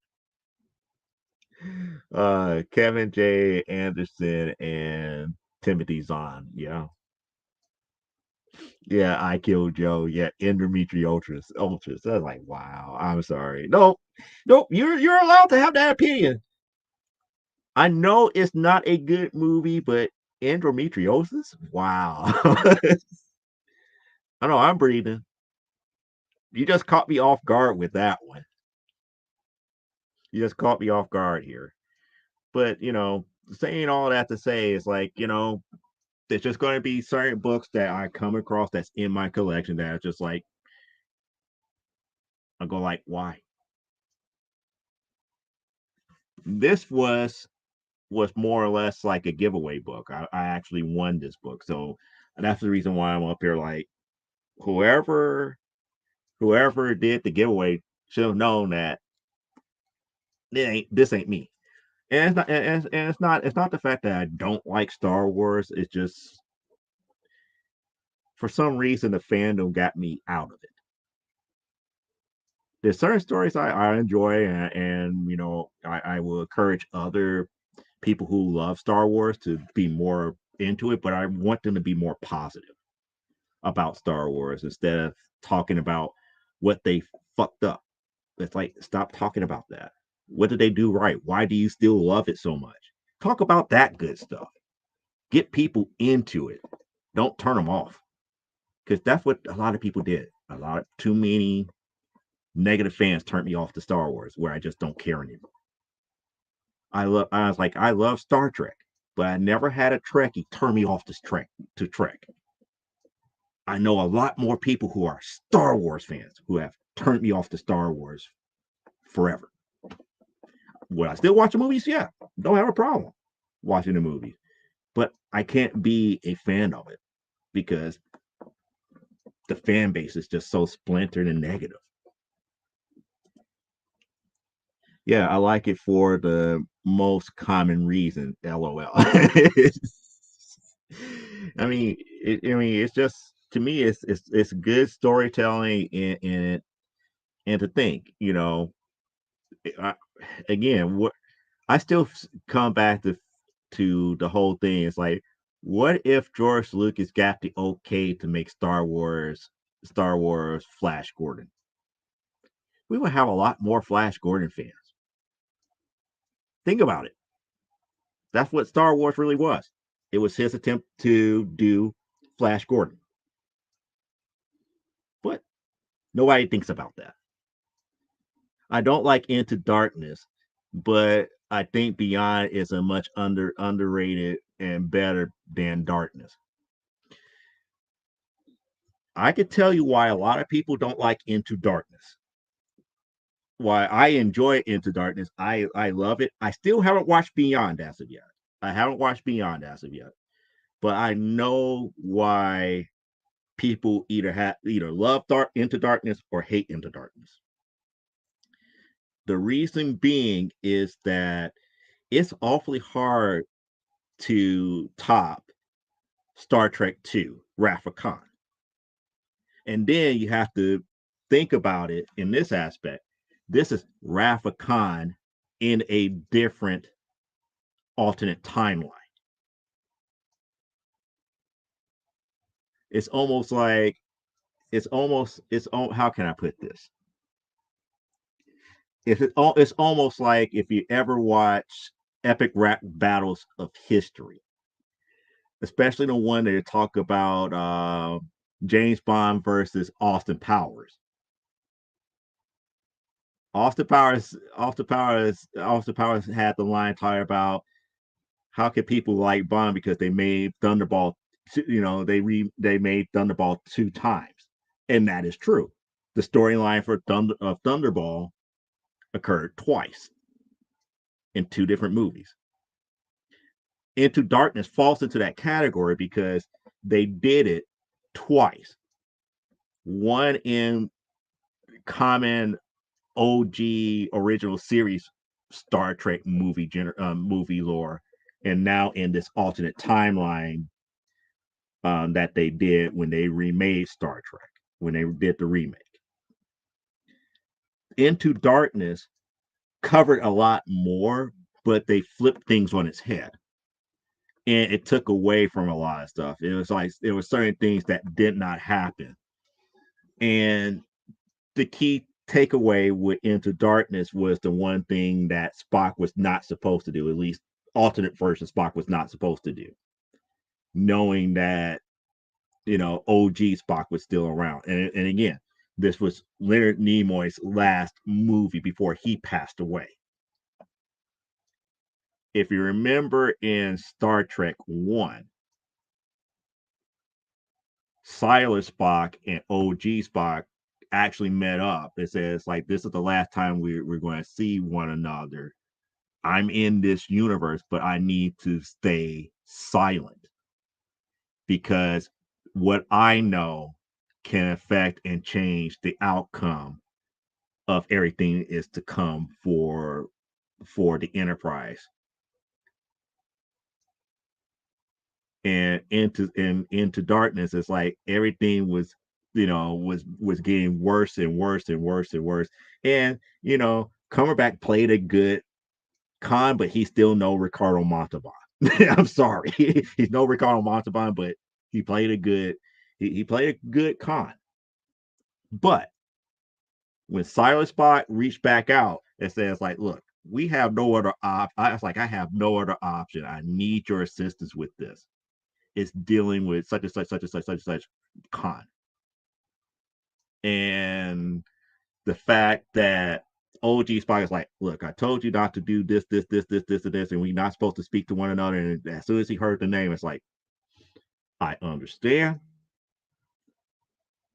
Kevin J. Anderson and Timothy Zahn. Yeah. Yeah, I killed Joe. Yeah, endometriosis. Ultras. I was like, wow. I'm sorry. Nope. Nope. You're allowed to have that opinion. I know it's not a good movie, but endometriosis? Wow. I know I'm breathing. You just caught me off guard with that one. You just caught me off guard here. But saying all that to say is like, There's just going to be certain books that I come across that's in my collection that are just like I go like, why? This was more or less like a giveaway book. I actually won this book, so that's the reason why I'm up here. Like whoever whoever did the giveaway should have known that this ain't me. And it's not and it's not the fact that I don't like Star Wars. It's just for some reason the fandom got me out of it. There's certain stories I enjoy, and you know I will encourage other people who love Star Wars to be more into it, but I want them to be more positive about Star Wars instead of talking about what they fucked up. It's like stop talking about that. What did they do right? Why do you still love it so much? Talk about that good stuff. Get people into it. Don't turn them off because that's what a lot of people did. A lot of too many negative fans turned me off to Star Wars, where I just don't care anymore. I was like, I love Star Trek, but I never had a Trekkie turn me off to Trek. I know a lot more people who are Star Wars fans who have turned me off to Star Wars forever. Would I still watch the movies? Yeah, don't have a problem watching the movies, but I can't be a fan of it because the fan base is just so splintered and negative. Yeah, I like it for the most common reason. LOL. I mean, it's just to me, it's good storytelling, and to think, you know, I, again, what I still come back to the whole thing. It's like, what if George Lucas got the okay to make Star Wars Flash Gordon? We would have a lot more Flash Gordon fans. Think about it. That's what Star Wars really was. It was his attempt to do Flash Gordon, but nobody thinks about that. I don't like Into Darkness, but I think Beyond is a much underrated and better than Darkness. I could tell you why a lot of people don't like Into Darkness. Why I enjoy Into Darkness. I love it. I still haven't watched Beyond as of yet. I haven't watched Beyond as of yet, but I know why people either love Into Darkness or hate Into Darkness. The reason being is that it's awfully hard to top Star Trek II, Wrath of Khan. And then you have to think about it in this aspect. This is Wrath of Khan in a different alternate timeline. It's almost like it's how can I put this? If it's almost like if you ever watch epic rap battles of history, especially the one that talk about James Bond versus Austin Powers. Austin Powers had the line talking about how could people like Bond because they made Thunderball, you know, they made Thunderball two times, and that is true. The storyline for Thunderball occurred twice in two different movies. Into Darkness falls into that category because they did it twice. One in common OG original series Star Trek movie lore, and now in this alternate timeline that they did when they remade Star Trek, when they did the remake. Into Darkness covered a lot more, but they flipped things on its head. And it took away from a lot of stuff. It was like there were certain things that did not happen. And the key takeaway with Into Darkness was the one thing that Spock was not supposed to do, at least alternate version Spock was not supposed to do, knowing that, you know, OG Spock was still around. And again, this was Leonard Nimoy's last movie before he passed away. If you remember in Star Trek 1, Siler Spock and OG Spock actually met up. It says like this is the last time we're going to see one another. I'm in this universe, but I need to stay silent because what I know can affect and change the outcome of everything is to come for the Enterprise. And into darkness, it's like everything was was getting worse and worse and worse and worse. And Cumberbatch played a good Khan, but he's still no Ricardo Montalban. I'm sorry, he's no Ricardo Montalban, but he played a good he played a good Khan. But when Silas Spot reached back out and says, like, look, we have no other I was like, I have no other option. I need your assistance with this. It's dealing with such and such, such and such, such and such Khan. And the fact that OG Spock is like, look, I told you not to do this, and this, and we're not supposed to speak to one another. And as soon as he heard the name, it's like, I understand.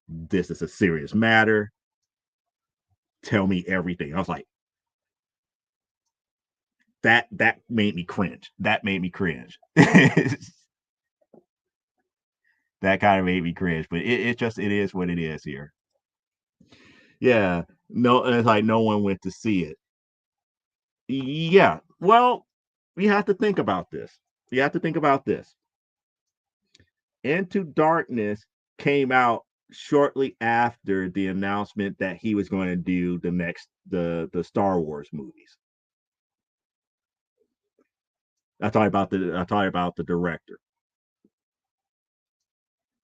This is a serious matter. Tell me everything. I was like, that made me cringe. That made me cringe. That kind of made me cringe. But it is what it is here. Yeah. No, it's like no one went to see it. Yeah. Well, we have to think about this. You have to think about this. Into Darkness came out shortly after the announcement that he was going to do the Star Wars movies. I talked about the director.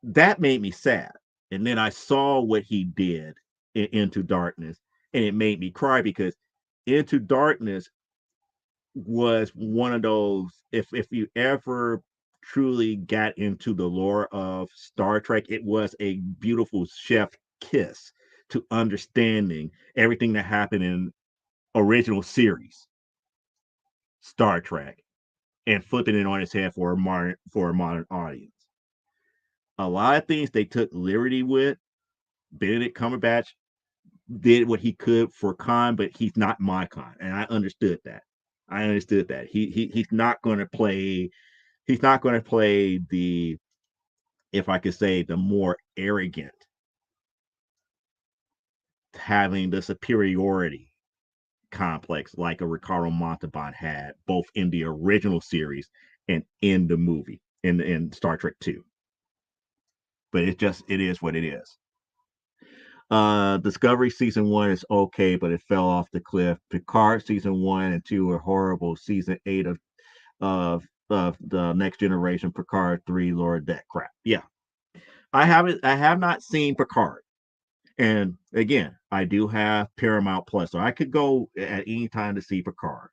That made me sad. And then I saw what he did in Into Darkness, and it made me cry because Into Darkness was one of those if you ever truly got into the lore of Star Trek, it was a beautiful chef kiss to understanding everything that happened in original series Star Trek and flipping it on its head for a modern audience. A lot of things they took liberty with. Benedict Cumberbatch did what he could for Khan, but he's not my Khan, and I understood that. I understood that he's not going to play. He's not going to play the, if I could say, the more arrogant, having the superiority complex like a Ricardo Montalban had, both in the original series and in the movie in Star Trek Two. But it is what it is. Discovery season 1 is okay, but it fell off the cliff. Picard season 1 and 2 are horrible. Season 8 of the Next Generation, Picard 3, Lord, that crap. Yeah, I have not seen Picard, and again, I do have Paramount Plus, so I could go at any time to see Picard.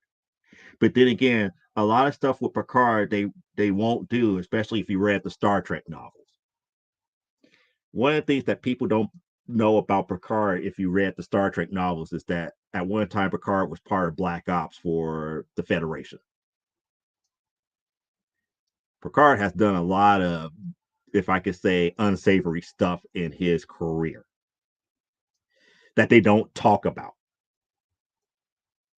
But then again, a lot of stuff with Picard they won't do, especially if you read the Star Trek novels. One of the things that people don't know about Picard, if you read the Star Trek novels, is that at one time Picard was part of Black Ops for the Federation. Picard has done a lot of, if I could say, unsavory stuff in his career that they don't talk about.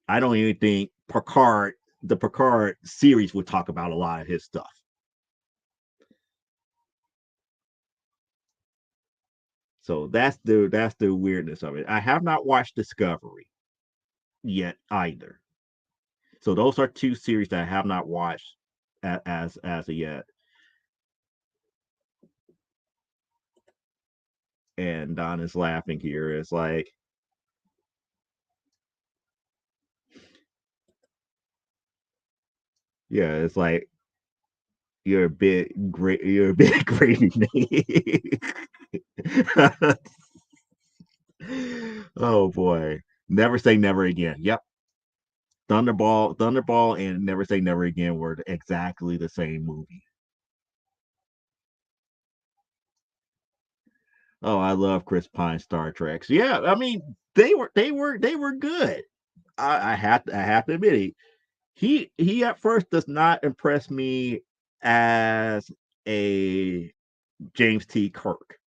I don't even think the Picard series, would talk about a lot of his stuff. So that's the weirdness of it. I have not watched Discovery yet either. So those are two series that I have not watched as of yet. And Don is laughing here. It's like, yeah, it's like you're a bit great. You're a bit gravy. Oh boy, never say never again. Yep, Thunderball, and Never Say Never Again were exactly the same movie. Oh, I love Chris Pine Star Treks. Yeah, I mean they were good. I have to admit it. He at first does not impress me as a James T. Kirk.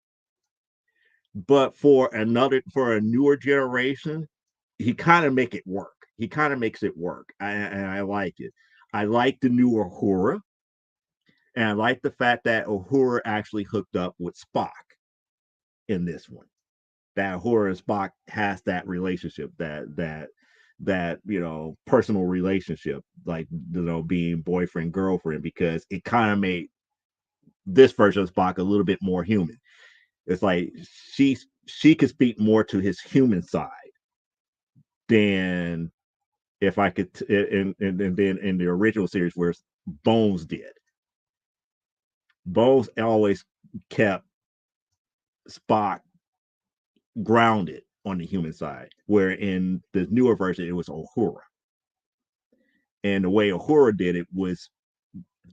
But for a newer generation, he kind of make it work. He kind of makes it work, and I like it. I like the new Uhura, and I like the fact that Uhura actually hooked up with Spock in this one. That Uhura and Spock has that relationship, that personal relationship, like being boyfriend girlfriend, because it kind of made this version of Spock a little bit more human. It's like she could speak more to his human side than if I could, and then in the original series where Bones did. Bones always kept Spock grounded on the human side, where in the newer version it was Uhura. And the way Uhura did it was,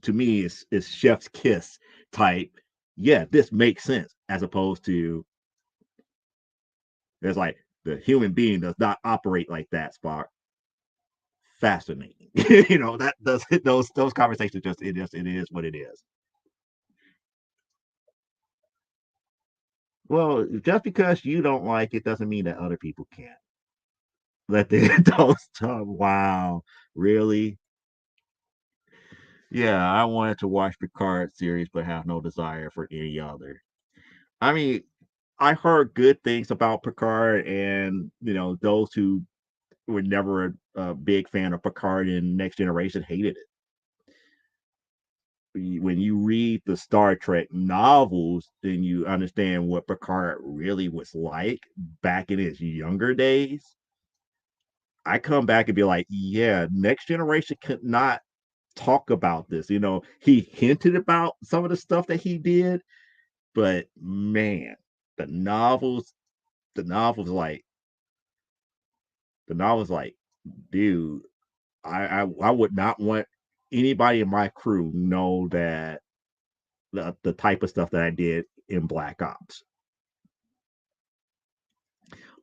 to me, is chef's kiss type. Yeah, this makes sense, as opposed to it's like the human being does not operate like that, Spock. Fascinating. That does those conversations, just it is what it is. Well, just because you don't like it doesn't mean that other people can't. Let the adults talk. Wow, really? Yeah, I wanted to watch the Picard series, but have no desire for any other. I mean, I heard good things about Picard, and those who were never a big fan of Picard in Next Generation hated it. When you read the Star Trek novels, then you understand what Picard really was like back in his younger days. I come back and be like, yeah, Next Generation could not talk about this. He hinted about some of the stuff that he did, but man, the novels, the novels like the novels like, dude, I would not want anybody in my crew know that the type of stuff that I did in Black Ops.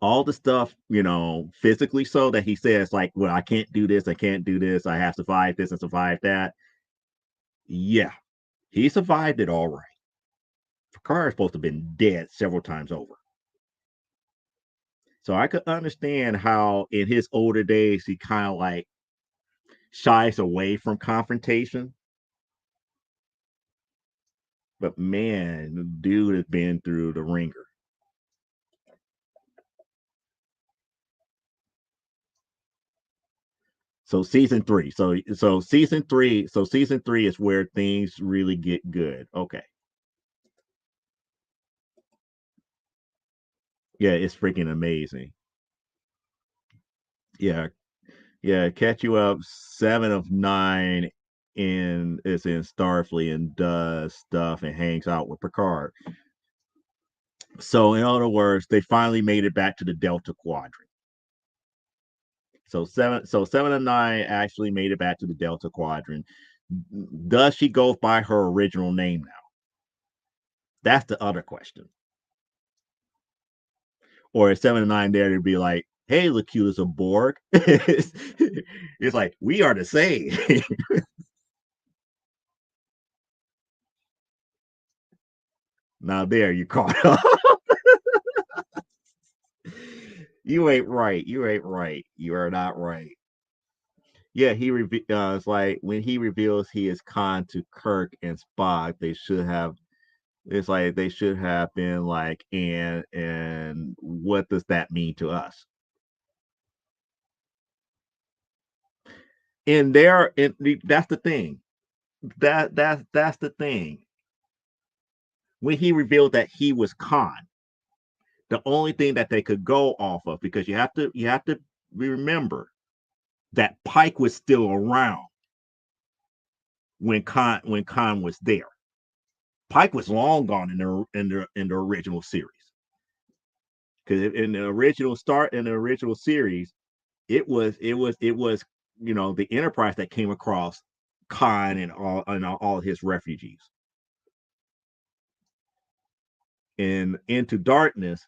All the stuff, physically, so that he says, like, well, I can't do this, I can't do this, I have survived this and survived that. Yeah, he survived it all right. Picard is supposed to have been dead several times over. So I could understand how in his older days he kind of like shies away from confrontation. But man, the dude has been through the ringer. So season three. Season three is where things really get good. Okay. Yeah, it's freaking amazing. Yeah, yeah. Catch you up. Seven of nine in is in Starfleet and does stuff and hangs out with Picard. So in other words, they finally made it back to the Delta Quadrant. So seven of nine actually made it back to the Delta Quadrant. Does she go by her original name now? That's the other question. Or is 7 and 9 there to be like, hey, Locutus of Borg? It's like, we are the same. Now there you caught up. You ain't right. You ain't right. You are not right. Yeah, it's like when he reveals he is Khan to Kirk and Spock, they should have it's like they should have been like, and what does that mean to us? And that's the thing. That's the thing. When he revealed that he was Khan, the only thing that they could go off of, because you have to remember that Pike was still around when Khan was there. Pike was long gone in the original series, because in the original series, it was the Enterprise that came across Khan and all his refugees, and Into Darkness.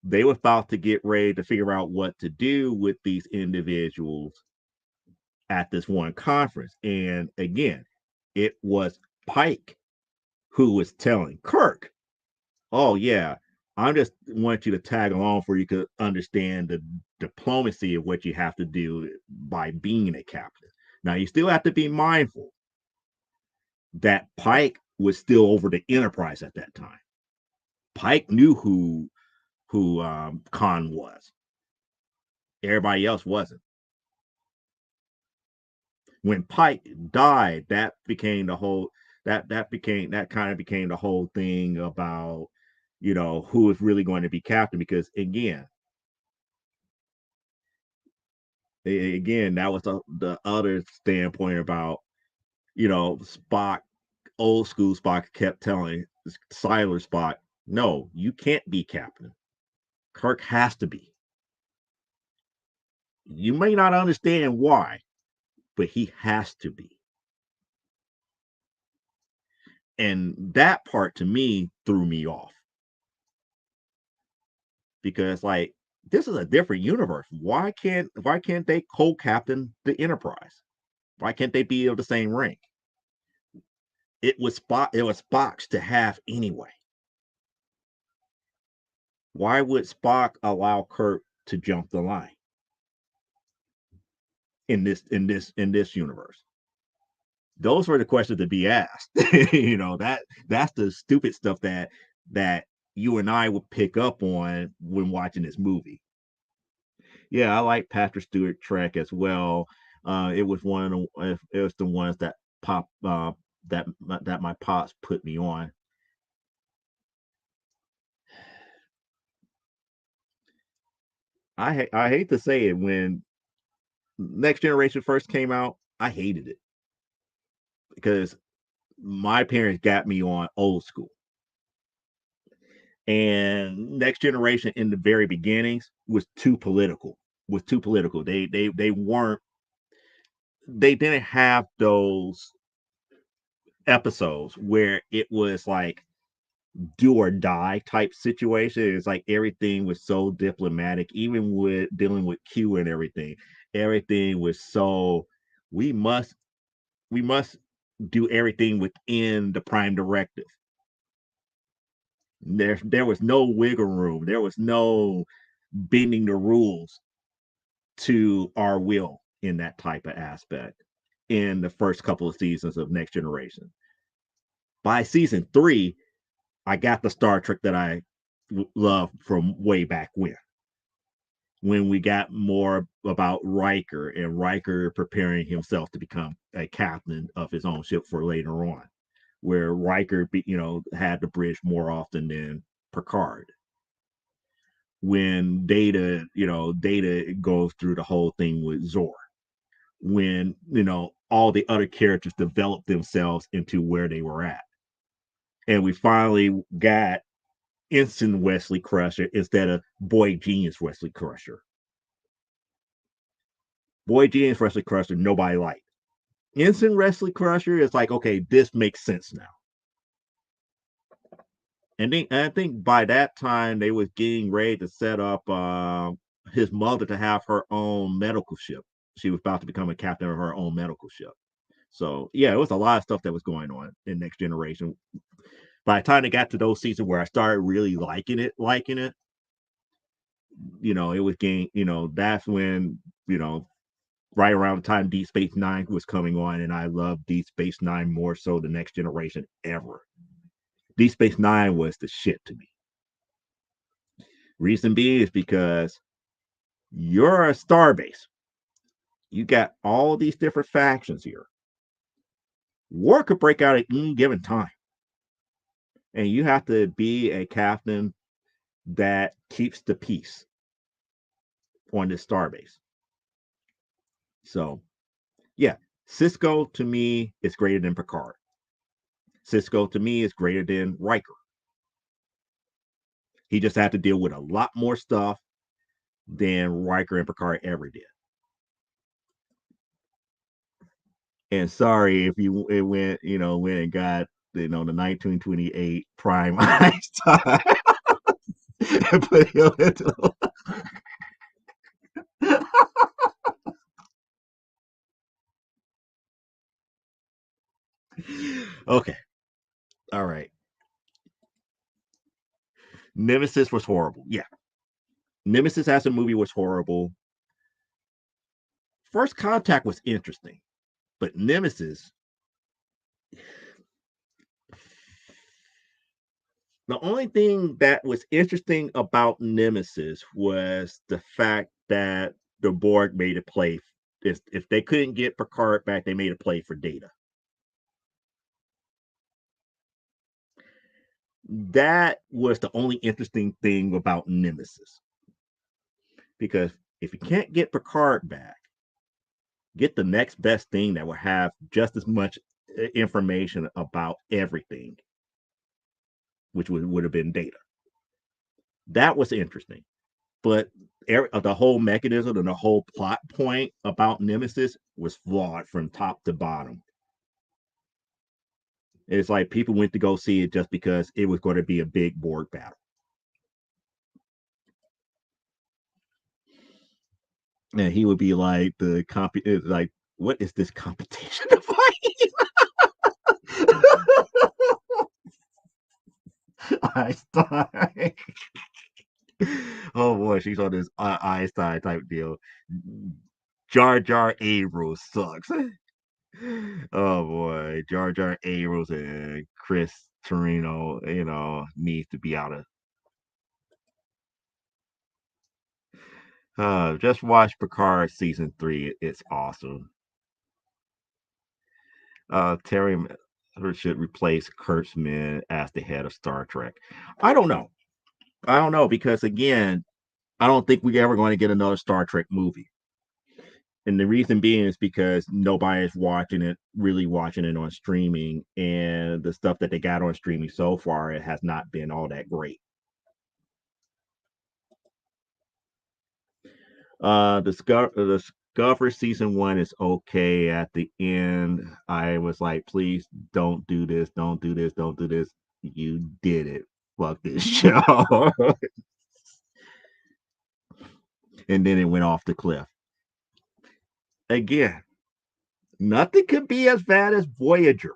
They were about to get ready to figure out what to do with these individuals at this one conference. And again, it was Pike who was telling Kirk, "Oh yeah, I just want you to tag along for you to understand the diplomacy of what you have to do by being a captain. Now you still have to be mindful that Pike was still over the Enterprise at that time. Pike knew who Khan was. Everybody else wasn't. When Pike died, that kind of became the whole thing about who is really going to be captain because again that was the other standpoint about Spock. Old school Spock kept telling Siler Spock, no, you can't be captain. Kirk has to be. You may not understand why, but he has to be. And that part to me threw me off because like this is a different universe. Why can't they co-captain the Enterprise? Why can't they be of the same rank? It was Spock's to have anyway. Why would Spock allow Kirk to jump the line in this universe? Those were the questions to be asked. That's the stupid stuff that you and I would pick up on when watching this movie. Yeah, I like Patrick Stewart Trek as well. It was the ones that pop that my pops put me on. I hate to say it, when Next Generation first came out, I hated it because my parents got me on old school. And Next Generation in the very beginnings was too political. They didn't have those episodes where it was like do or die type situation. It's like everything was so diplomatic, even with dealing with Q and everything. Everything was so we must we must do everything within the prime directive. There was no wiggle room. There was no bending the rules to our will in that type of aspect in the first couple of seasons of Next Generation. By season 3, I got the Star Trek that I love from way back when we got more about Riker and Riker preparing himself to become a captain of his own ship for later on, where Riker, had the bridge more often than Picard. When Data goes through the whole thing with Zor. When all the other characters develop themselves into where they were at, and we finally got Ensign Wesley Crusher instead of Boy Genius Wesley Crusher. Boy Genius Wesley Crusher, nobody liked. Ensign Wesley Crusher is like, okay, this makes sense now. And I think by that time they was getting ready to set up his mother to have her own medical ship. She was about to become a captain of her own medical ship. So yeah, it was a lot of stuff that was going on in Next Generation. By the time it got to those seasons where I started really liking it, it was getting, that's when, right around the time Deep Space Nine was coming on, and I loved Deep Space Nine more so the Next Generation ever. Deep Space Nine was the shit to me. Reason being is because you're a starbase. You got all these different factions here. War could break out at any given time. And you have to be a captain that keeps the peace on this starbase. So, yeah, Cisco to me is greater than Picard. Cisco to me is greater than Riker. He just had to deal with a lot more stuff than Riker and Picard ever did. And sorry if you it went, went and got the 1928 Prime Einstein and put him into. Okay, all right. Nemesis was horrible. Yeah, Nemesis as a movie was horrible. First Contact was interesting, but Nemesis, the only thing that was interesting about Nemesis was the fact that the Borg made a play. If they couldn't get Picard back, they made a play for Data. That was the only interesting thing about Nemesis. Because if you can't get Picard back, get the next best thing that will have just as much information about everything, which would have been Data. That was interesting. But the whole mechanism and the whole plot point about Nemesis was flawed from top to bottom. It's like people went to go see it just because it was going to be a big Borg battle. And he would be like like, what is this competition Einstein. Oh boy, she's on this Einstein type deal. Jar Jar Abrams sucks. Oh boy, Jar Jar Abrams and Chris Torino, needs to be out of. Just watch Picard season 3. It's awesome. Terry should replace Kurtzman as the head of Star Trek. I don't know. I don't know because again, I don't think we're ever going to get another Star Trek movie. And the reason being is because nobody's really watching it on streaming, and the stuff that they got on streaming so far, it has not been all that great. Discover season 1 is okay. At the end, I was like, please don't do this, don't do this, don't do this. You did it. Fuck this show. And then it went off the cliff. Again, nothing could be as bad as Voyager.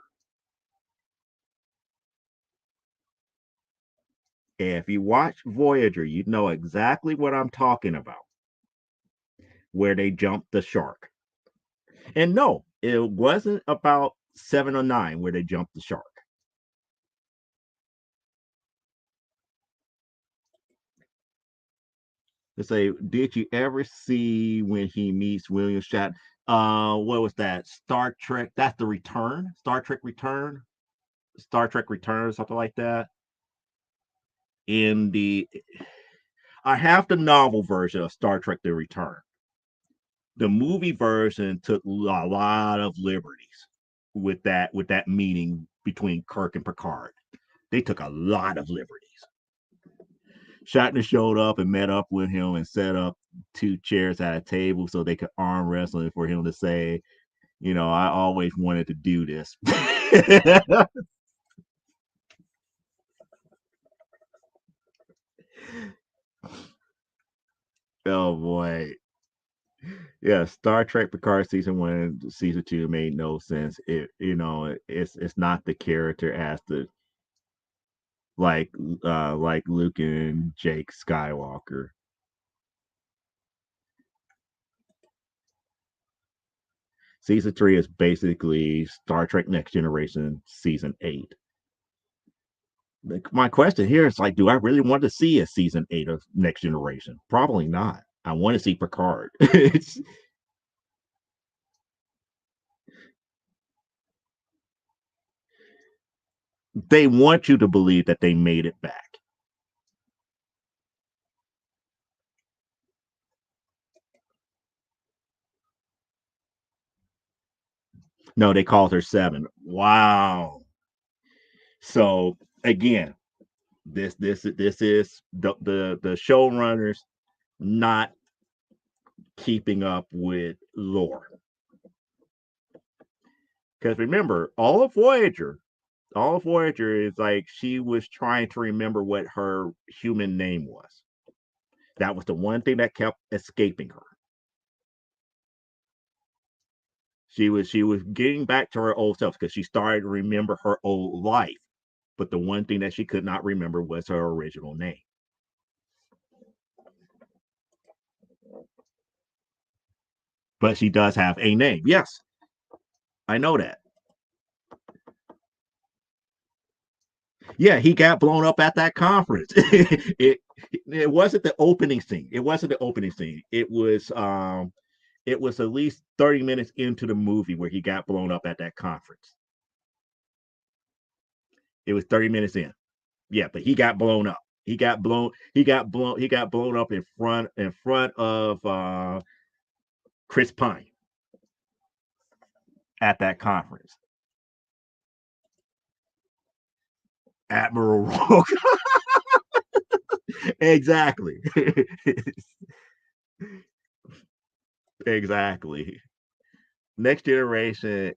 And if you watch Voyager, you know exactly what I'm talking about, where they jumped the shark. And no, it wasn't about 7 or 9 where they jumped the shark. To say, did you ever see when he meets William Shat? What was that? Star Trek. That's the Return. Star Trek Return. Star Trek Return, something like that. In the, I have the novel version of Star Trek: The Return. The movie version took a lot of liberties with that meeting between Kirk and Picard. They took a lot of liberties. Shatner showed up and met up with him and set up 2 chairs at a table so they could arm wrestle and for him to say, I always wanted to do this. Oh boy. Yeah, Star Trek Picard season 1, season 2 made no sense. It's not the character as the like like Luke and Jake Skywalker. Season 3 is basically Star Trek Next Generation season 8. My question here is like, do I really want to see a season 8 of Next Generation? Probably not. I want to see Picard. They want you to believe that they made it back. No, they called her 7. Wow. So again, this is the showrunners not keeping up with lore. Because remember, all of Voyager is like she was trying to remember what her human name was. That was the one thing that kept escaping her. She was getting back to her old self because she started to remember her old life. But the one thing that she could not remember was her original name. but she does have a name. Yes, I know that. Yeah, he got blown up at that conference. It wasn't the opening scene. It wasn't the opening scene. It was at least 30 minutes into the movie where he got blown up at that conference. It was 30 minutes in. Yeah, but he got blown up. He got blown up in front of Chris Pine at that conference. Admiral Rogue. Exactly. Exactly. Next Generation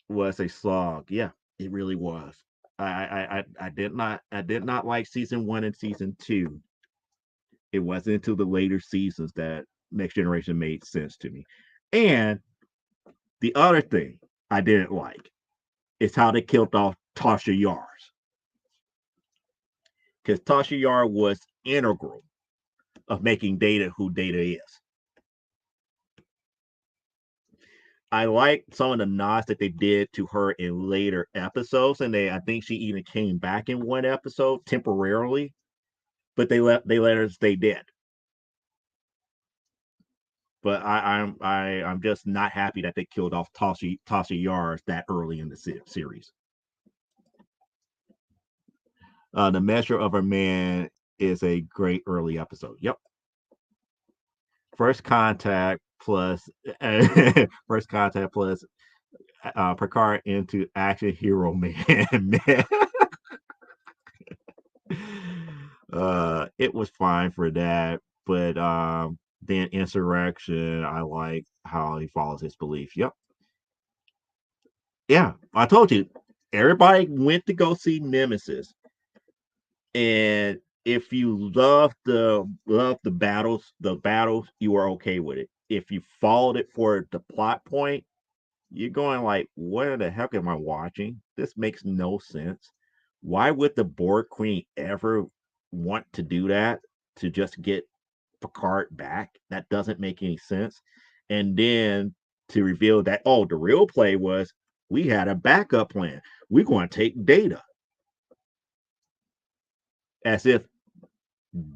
was a slog. Yeah, it really was. I did not like season one and season two. It wasn't until the later seasons that Next Generation made sense to me. And the other thing I didn't like is how they killed off Tasha Yars. Because Tasha Yar was integral of making Data who Data is. I like some of the nods that they did to her in later episodes, and I think she even came back in one episode temporarily, but they let her stay dead. But I'm just not happy that they killed off Tasha Yars that early in the series. The Measure of a Man is a great early episode. Yep. First Contact plus First Contact plus Picard into Action Hero Man. Man. It was fine for that, but then Insurrection, I like how he follows his belief. Yep. Yeah, I told you, everybody went to go see Nemesis, and if you love the battles, you are okay with it. If you followed it for the plot point, you're going like, what the heck am I watching? This makes no sense. Why would the Borg Queen ever want to do that to just get Picard back? That doesn't make any sense. And then to reveal that, oh, the real play was we had a backup plan. We're going to take Data, as if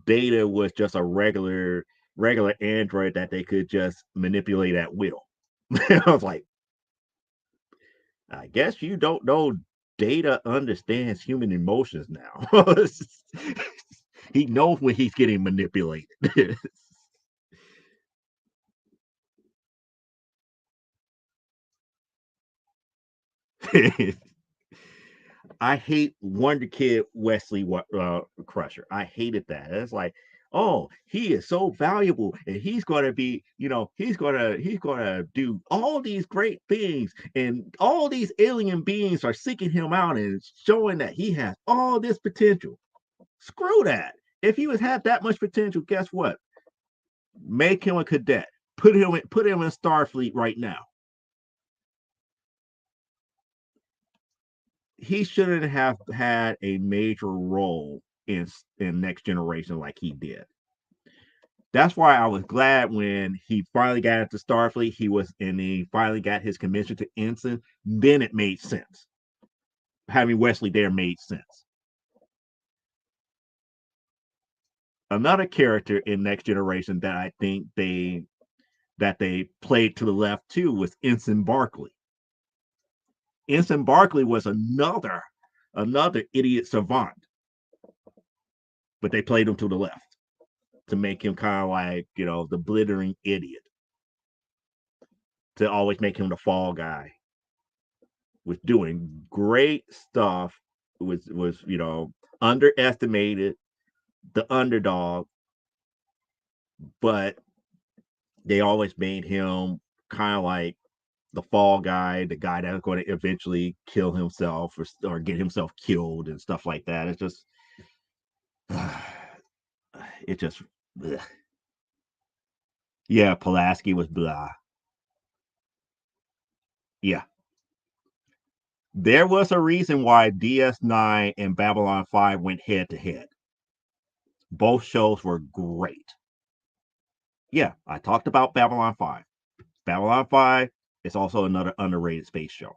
Data was just a regular android that they could just manipulate at will. I was like, I guess you don't know Data understands human emotions now. He knows when he's getting manipulated. I hate Wonder Kid Wesley Crusher. I hated that. It's like, oh, he is so valuable, and he's gonna be, he's gonna do all these great things, and all these alien beings are seeking him out and showing that he has all this potential. Screw that. If he was had that much potential, guess what? Make him a cadet. Put him in Starfleet right now. He shouldn't have had a major role in Next Generation like he did. That's why I was glad when he finally got into Starfleet. He finally got his commission to ensign. Then it made sense. Having Wesley there made sense. Another character in Next Generation that I think they played to the left too was Ensign Barkley. Ensign Barkley was another idiot savant, but they played him to the left to make him kind of like, the blithering idiot, to always make him the fall guy. Was doing great stuff. Was underestimated, the underdog, but they always made him kind of like the fall guy, the guy that's going to eventually kill himself or get himself killed and stuff like that. It's just it just ugh. Yeah, Pulaski was blah. Yeah. There was a reason why DS9 and Babylon 5 went head to head. Both shows were great. Yeah, I talked about Babylon 5. Babylon 5 is also another underrated space show.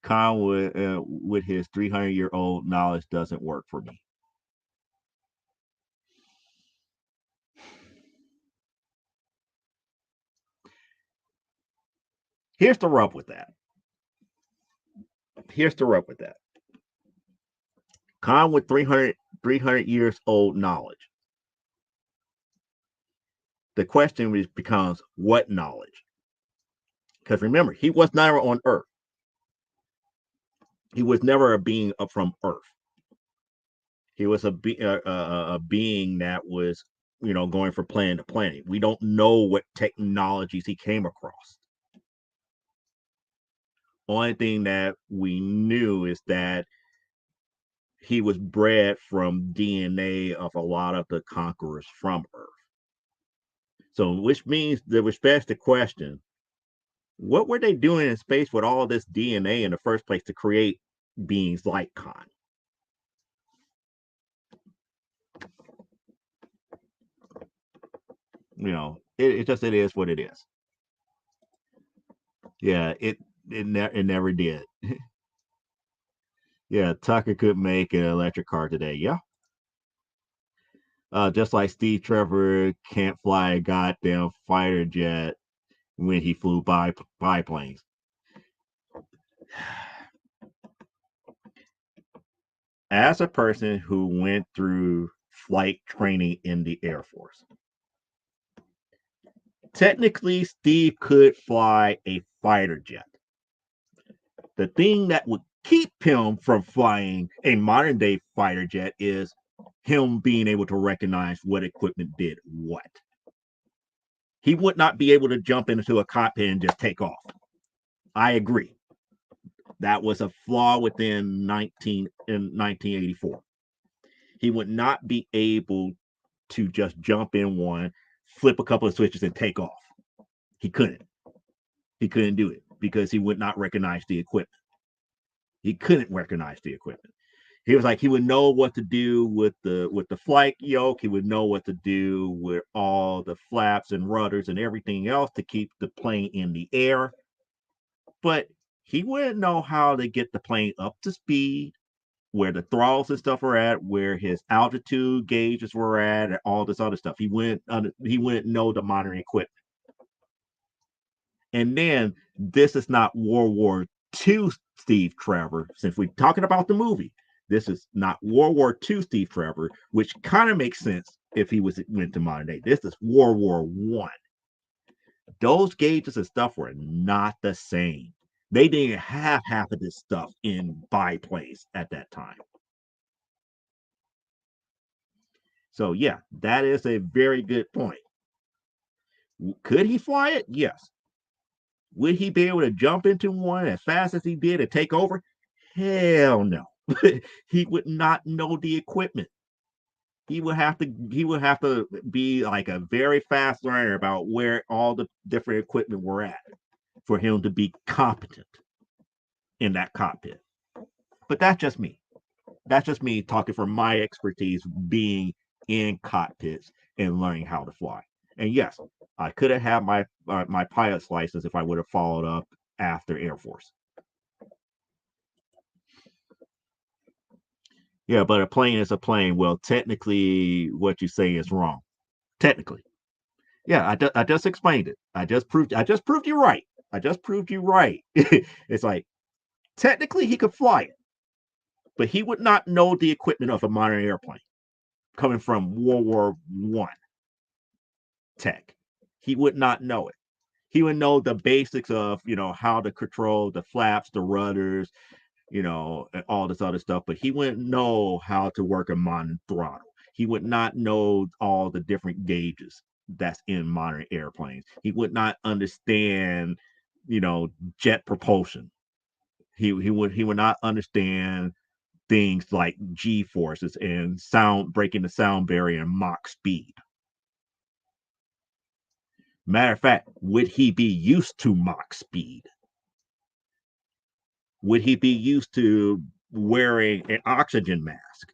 Khan with his 300-year-old knowledge doesn't work for me. Here's the rub with that. Khan with 300 years old knowledge. The question becomes what knowledge? Because remember, he was never on Earth. He was never a being up from Earth. He was a being that was, going from planet to planet. We don't know what technologies he came across. Only thing that we knew is that he was bred from DNA of a lot of the conquerors from Earth. So, which means that which begs the question: what were they doing in space with all this DNA in the first place to create beings like Khan? It is what it is. Yeah, it never did. Yeah, Tucker could make an electric car today. Yeah. Just like Steve Trevor can't fly a goddamn fighter jet when he flew biplanes. As a person who went through flight training in the Air Force, technically Steve could fly a fighter jet. The thing that would keep him from flying a modern day fighter jet is him being able to recognize what equipment did what. He would not be able to jump into a cockpit and just take off. I agree. That was a flaw within 1984. He would not be able to just jump in one, flip a couple of switches, and take off. He couldn't. He couldn't do it because he would not recognize the equipment. He couldn't recognize the equipment. He was like, he would know what to do with the flight yoke. He would know what to do with all the flaps and rudders and everything else to keep the plane in the air. But he wouldn't know how to get the plane up to speed, where the throttles and stuff are at, where his altitude gauges were at, and all this other stuff. He wouldn't know the modern equipment. And then this is not World War II Steve Trevor, since we're talking about the movie. This is not World War II Steve Trevor, which kind of makes sense if he went to modern day. This is World War One. Those gauges and stuff were not the same. They didn't have half of this stuff in biplanes at that time. So yeah, that is a very good point. Could he fly it? Yes. Would he be able to jump into one as fast as he did and take over? Hell no. He would not know the equipment. He would have to be like a very fast learner about where all the different equipment were at for him to be competent in that cockpit. But that's just me. That's just me talking from my expertise being in cockpits and learning how to fly. And yes, I could have had my pilot's license if I would have followed up after Air Force. Yeah, but a plane is a plane. Well, technically, what you say is wrong. Technically, yeah, I just explained it. I just proved you right. I just proved you right. It's like technically he could fly it, but he would not know the equipment of a modern airplane coming from World War One tech. He would not know it. He would know the basics of how to control the flaps, the rudders, and all this other stuff, but he wouldn't know how to work a modern throttle. He would not know all the different gauges that's in modern airplanes. He would not understand, jet propulsion. He would not understand things like G forces and sound breaking the sound barrier and Mach speed. Matter of fact, would he be used to Mach speed? Would he be used to wearing an oxygen mask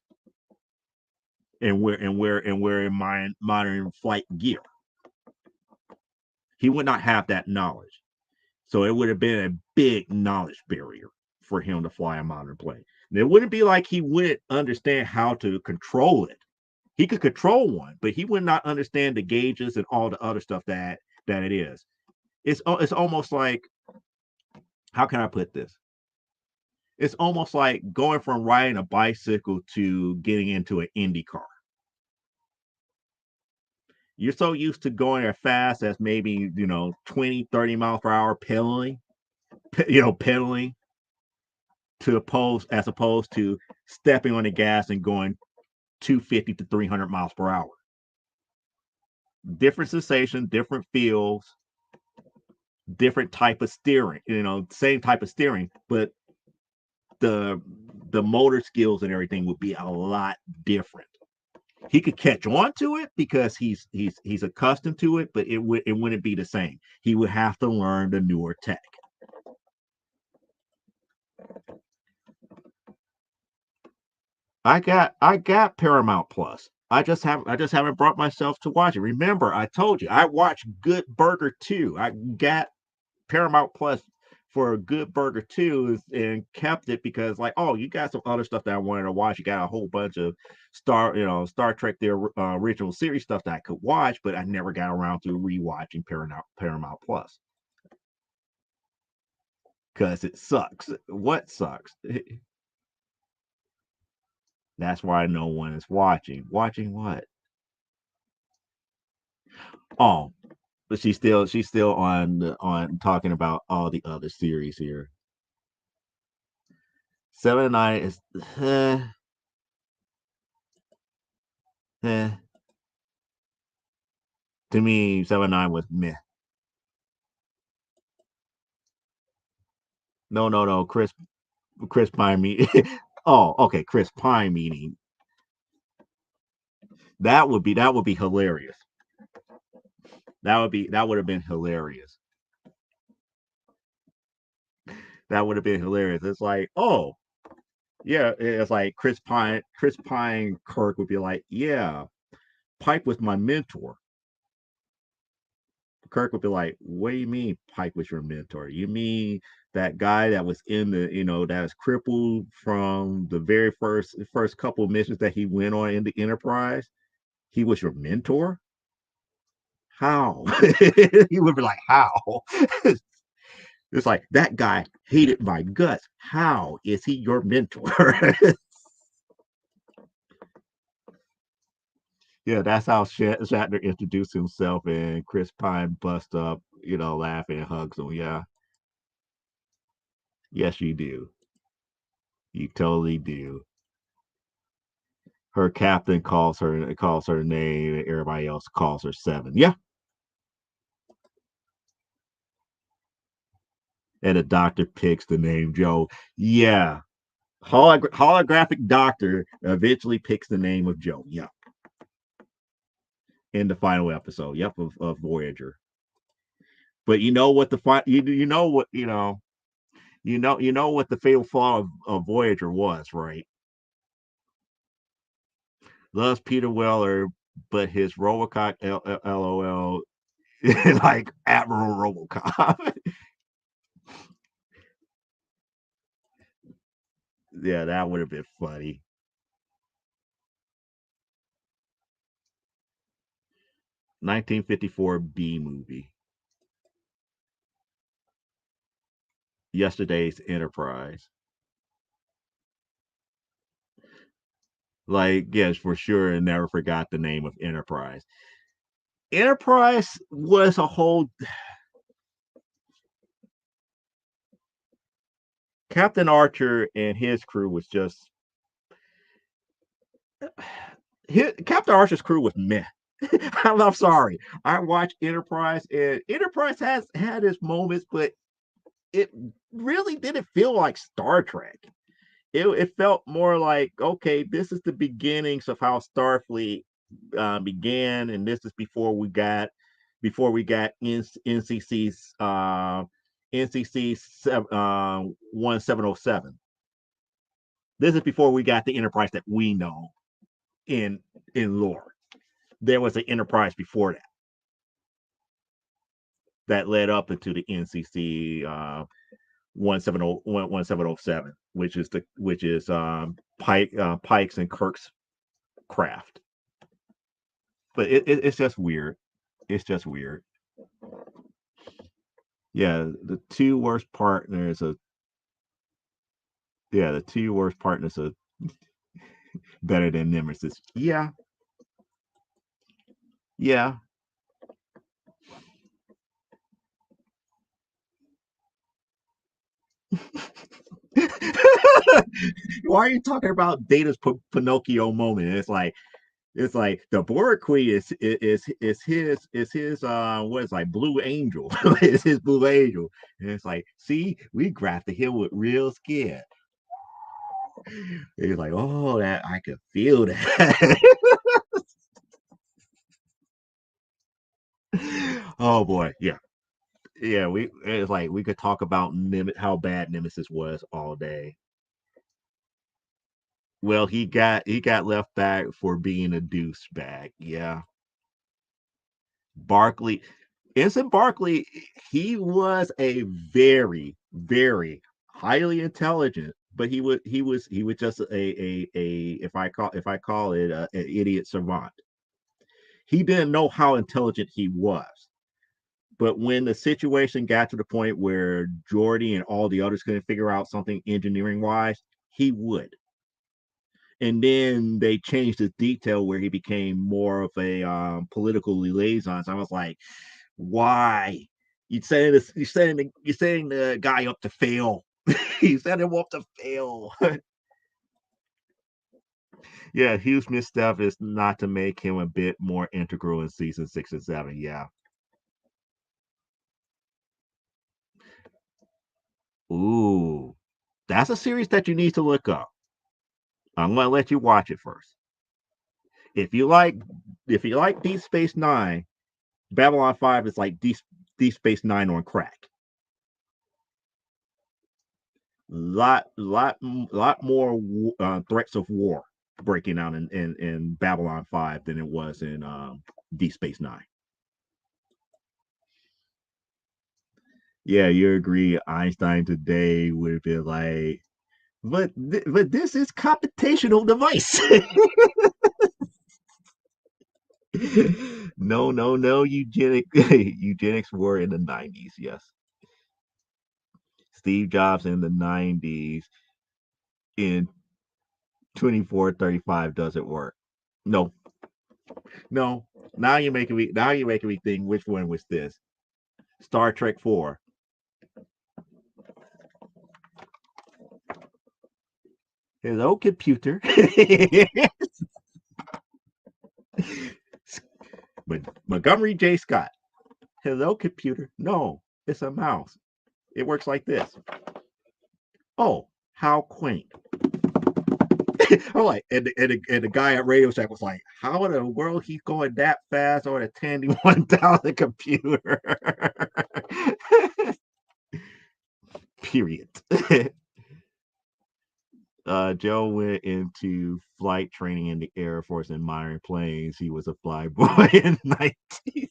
and wearing modern flight gear? He would not have that knowledge. So it would have been a big knowledge barrier for him to fly a modern plane. And it wouldn't be like he wouldn't understand how to control it. He could control one, but he would not understand the gauges and all the other stuff that it is. It's almost like, how can I put this? It's almost like going from riding a bicycle to getting into an Indy car. You're so used to going as fast as maybe 20, 30 miles per hour pedaling, pedaling to oppose as opposed to stepping on the gas and going 250 to 300 miles per hour. Different sensation, different feels, different type of steering. Same type of steering, but the the motor skills and everything would be a lot different. He could catch on to it because he's accustomed to it, but it wouldn't be the same. He would have to learn the newer tech. I got Paramount Plus. I just haven't brought myself to watch it. Remember, I told you I watched Good Burger 2. I got Paramount Plus for Good Burger 2 and kept it because, like, oh, you got some other stuff that I wanted to watch. You got a whole bunch of Star Trek, the original series stuff that I could watch, but I never got around to rewatching Paramount Plus because it sucks. What sucks? That's why no one is watching. Watching what? Oh, but she's still on talking about all the other series here. 7 and 9 is eh. To me, 7 9 was meh. No, no, no. Chris Pine meeting. Oh, okay. Chris Pine meeting. That would be hilarious. That would have been hilarious. That would have been hilarious. It's like, oh yeah, it's like Chris Pine Kirk would be like, yeah, Pike was my mentor. Kirk would be like, "What do you mean Pike was your mentor? You mean that guy that was in that was crippled from the very first couple of missions that he went on in the Enterprise? He was your mentor? How?" He would be like, "How?" It's like that guy hated my guts. How is he your mentor? Yeah, that's how Shatner introduced himself, and Chris Pine bust up, laughing and hugs him. Yeah, yes, you do. You totally do. Her captain calls her name, and everybody else calls her Seven. Yeah, and the doctor picks the name Joe. Yeah, holographic doctor eventually picks the name of Joe. Yeah, in the final episode. Yep, of Voyager. But you know what the you know what you know what the fatal flaw of Voyager was, right? Loves Peter Weller, but his Robocop LOL like Admiral Robocop. Yeah, that would have been funny. 1954 B movie. Yesterday's Enterprise. Like, yes, for sure, and never forgot the name of Enterprise. Enterprise was a whole Captain Archer and his crew was just Captain Archer's crew was meh. I'm sorry. I watched Enterprise, and Enterprise has had its moments, but it really didn't feel like Star Trek. It felt more like, okay, this is the beginnings of how Starfleet began, and this is before we got NCC's NCC 1707. This is before we got the Enterprise that we know in lore. There was an Enterprise before that. that led up into the NCC 1707, which is Pikes and Kirk's craft. But it's just weird. It's just weird. Yeah, the two worst partners are the two worst partners are better than Nemesis. Yeah, yeah. Why are you talking about Data's Pinocchio moment? It's like the Borg Queen is his what is like Blue Angel. It's his Blue Angel. And it's like, see, we grafted him with real skin. He's like, oh, that I could feel that. Oh boy, yeah. Yeah, we it's like we could talk about how bad Nemesis was all day. Well, he got left back for being a douchebag. Yeah. Barkley, Ensign Barkley, he was a very, very highly intelligent, but he was just a if I call it an idiot savant. He didn't know how intelligent he was. But when the situation got to the point where Jordy and all the others couldn't figure out something engineering wise, he would. And then they changed the detail where he became more of a political liaison. So I was like, why? You're setting the guy up to fail. You set him up to fail. Yeah, huge misstep is not to make him a bit more integral in season 6 and 7. Yeah. Ooh, that's a series that you need to look up. I'm gonna let you watch it first. If you like, if you like Deep Space Nine, Babylon 5 is like Deep Space Nine on crack. Lot more threats of war breaking out in Babylon 5 than it was in Deep Space Nine. Yeah, you agree. Einstein today would have been like, but this is computational device. No. Eugenics were in the 90s. Yes, Steve Jobs in the 90s in 2435 doesn't work. No, no. Now you're making me think which one was this. Star Trek 4. Hello, computer. Montgomery J. Scott. Hello, computer. No, it's a mouse. It works like this. Oh, how quaint. I'm like, and the guy at Radio Shack was like, how in the world he's going that fast on a Tandy 1000 computer? Period. Joe went into flight training in the Air Force in modern planes. He was a flyboy in 19.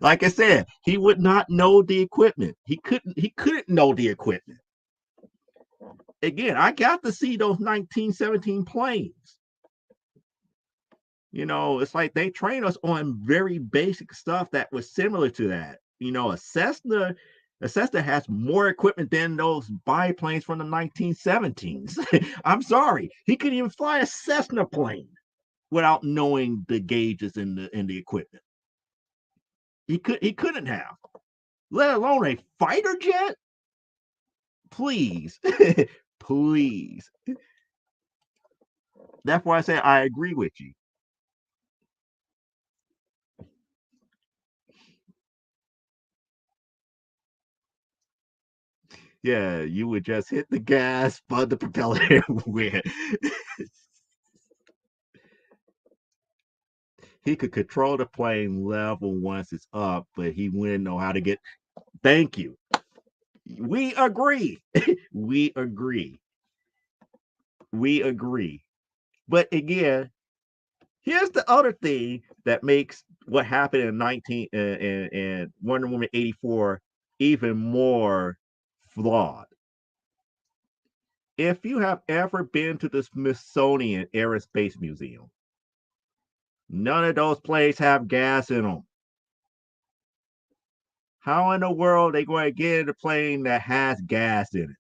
Like I said, he would not know the equipment. He couldn't know the equipment. Again, I got to see those 1917 planes. You know, it's like they train us on very basic stuff that was similar to that. You know, a Cessna has more equipment than those biplanes from the 1917s. I'm sorry, he couldn't even fly a Cessna plane without knowing the gauges and the equipment. He couldn't have, let alone a fighter jet. Please, please. That's why I say I agree with you. Yeah, you would just hit the gas, spud the propeller, and win. He could control the plane level once it's up, but he wouldn't know how to get. Thank you. We agree. We agree. We agree. But again, here's the other thing that makes what happened in 19 and Wonder Woman 84 even more flawed. If you have ever been to the Smithsonian Air and Space Museum, none of those planes have gas in them. How in the world are they going to get in a plane that has gas in it?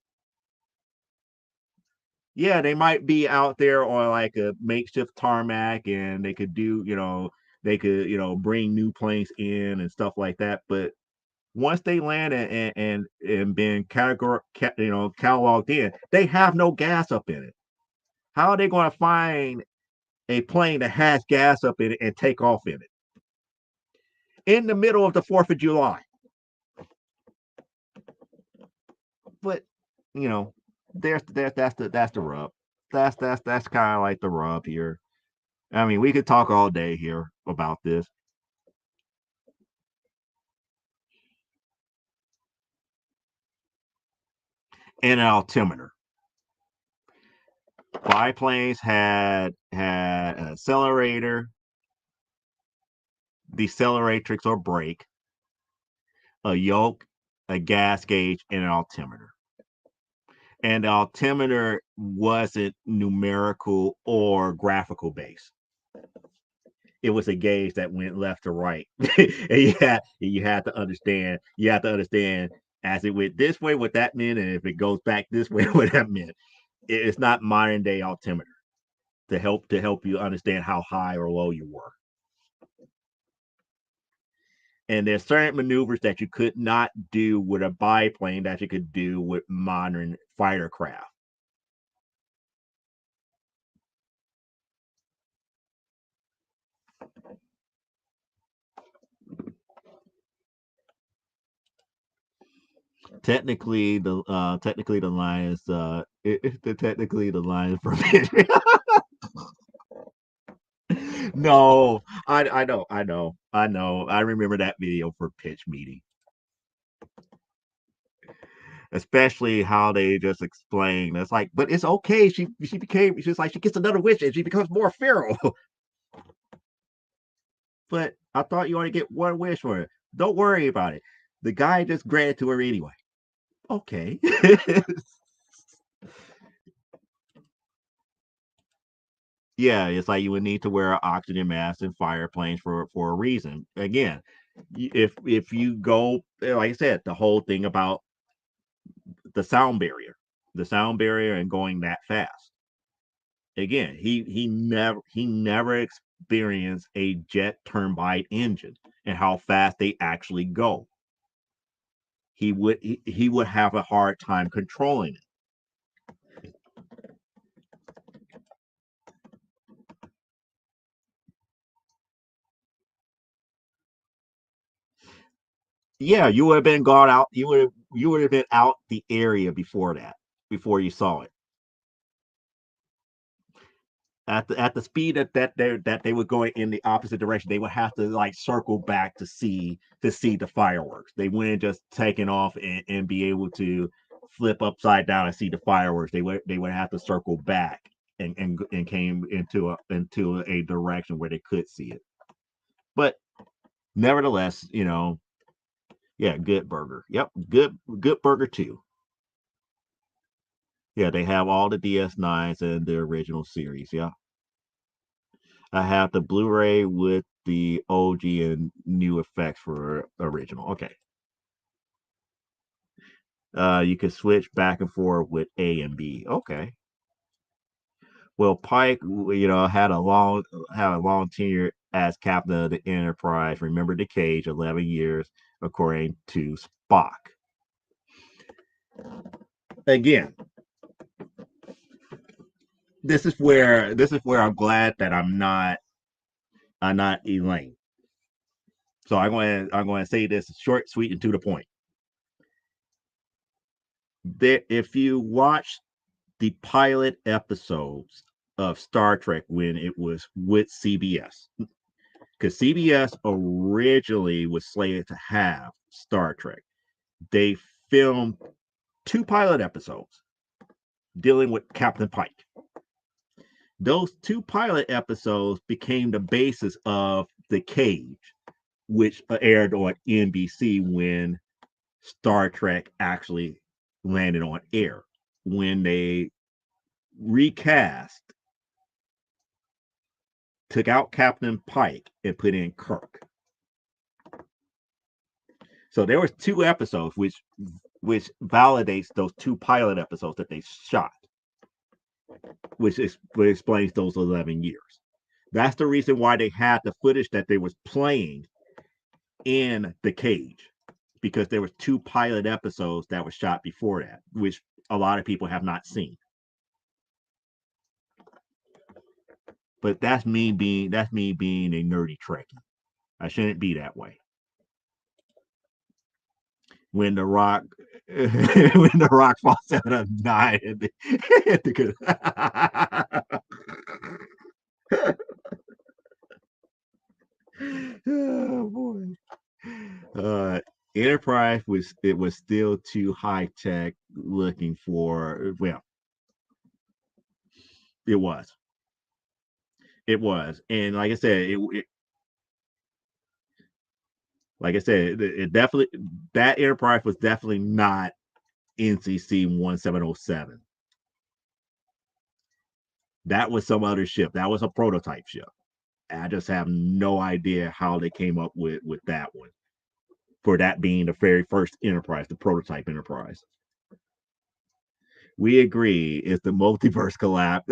Yeah, they might be out there on like a makeshift tarmac and they could do, they could, bring new planes in and stuff like that. But once they land and been cataloged in, they have no gas up in it. How are they going to find a plane that has gas up in it and take off in it in the middle of the 4th of July? But you know, that's the rub. That's kind of like the rub here. I mean, we could talk all day here about this. And an altimeter. Biplanes had an accelerator, deceleratrix or brake, a yoke, a gas gauge, and an altimeter. And the altimeter wasn't numerical or graphical based. It was a gauge that went left to right. And you had to understand, as it went this way what that meant, and if it goes back this way what that meant. It's not modern day altimeter to help you understand how high or low you were. And there's certain maneuvers that you could not do with a biplane that you could do with modern fighter craft. Technically the line is technically the line is forbidden. No, I know. I remember that video for pitch meeting, especially how they just explain. It's like, but it's okay. She's like she gets another wish and she becomes more feral. But I thought you only get one wish for it. Don't worry about it. The guy just granted to her anyway. Okay. Yeah, it's like you would need to wear an oxygen mask in fire planes for a reason. Again, if you go, like I said, the whole thing about the sound barrier, and going that fast. Again, he never experienced a jet turbine engine and how fast they actually go. He would have a hard time controlling it. Yeah, you would have been gone out. You would have been out the area before that, before you saw it. At the speed that they were going in the opposite direction, they would have to like circle back to see the fireworks. They wouldn't just taken off and be able to flip upside down and see the fireworks. They would have to circle back and came into a direction where they could see it. But nevertheless, yeah, good burger. Yep, good burger too. Yeah, they have all the DS9s and the original series. Yeah. I have the Blu-ray with the OG and new effects for original. Okay. You can switch back and forth with A and B. Okay. Well, Pike, had a long tenure as captain of the Enterprise. Remember the cage, 11 years, according to Spock. Again, this is where I'm glad that I'm not Elaine. So I'm going to say this short, sweet, and to the point. If you watch the pilot episodes of Star Trek when it was with CBS, because CBS originally was slated to have Star Trek. They filmed two pilot episodes dealing with Captain Pike. Those two pilot episodes became the basis of The Cage, which aired on NBC when Star Trek actually landed on air. When they recast, took out Captain Pike and put in Kirk. So there was 2 episodes, which validates those 2 pilot episodes that they shot, which explains those 11 years. That's the reason why they had the footage that they was playing in the cage, because there was 2 pilot episodes that were shot before that, which a lot of people have not seen. But that's me being a nerdy Trekkie. I shouldn't be that way. When the Rock falls out of 9 oh boy. Enterprise was still too high tech looking for, well, it was. And like I said, it definitely, that Enterprise was definitely not NCC 1707. That was some other ship. That was a prototype ship. I just have no idea how they came up with that one, for that being the very first Enterprise, the prototype Enterprise. We agree, it's the multiverse collapse.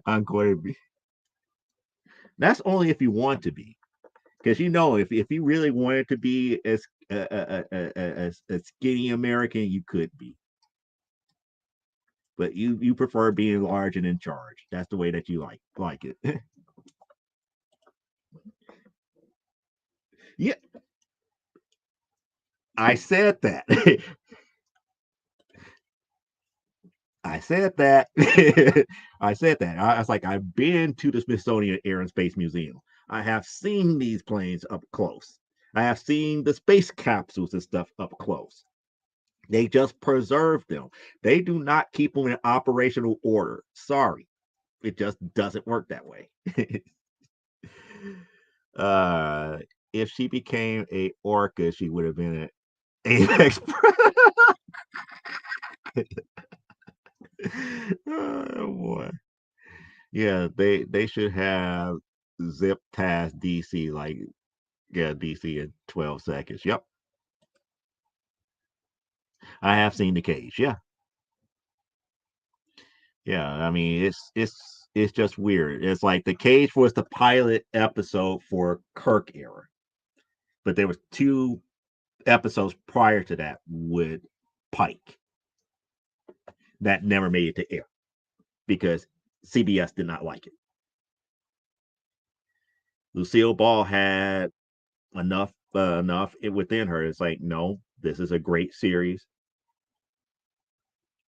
I'm going to be. That's only if you want to be, because if you really wanted to be as a skinny American, you could be. But you prefer being large and in charge. That's the way that you like it. Yeah, I said that. I said that. I said that. I was like, I've been to the Smithsonian Air and Space Museum. I have seen these planes up close. I have seen the space capsules and stuff up close. They just preserve them. They do not keep them in operational order. Sorry, it just doesn't work that way. uh, if she became a orca, she would have been an apex. Oh boy. Yeah, they should have zip past DC, like, yeah, DC in 12 seconds. Yep. I have seen the cage. Yeah. Yeah. I mean, it's just weird. It's like the cage was the pilot episode for Kirk era, but there was 2 episodes prior to that with Pike that never made it to air because CBS did not like it. Lucille Ball had enough within her. It's like, no, this is a great series.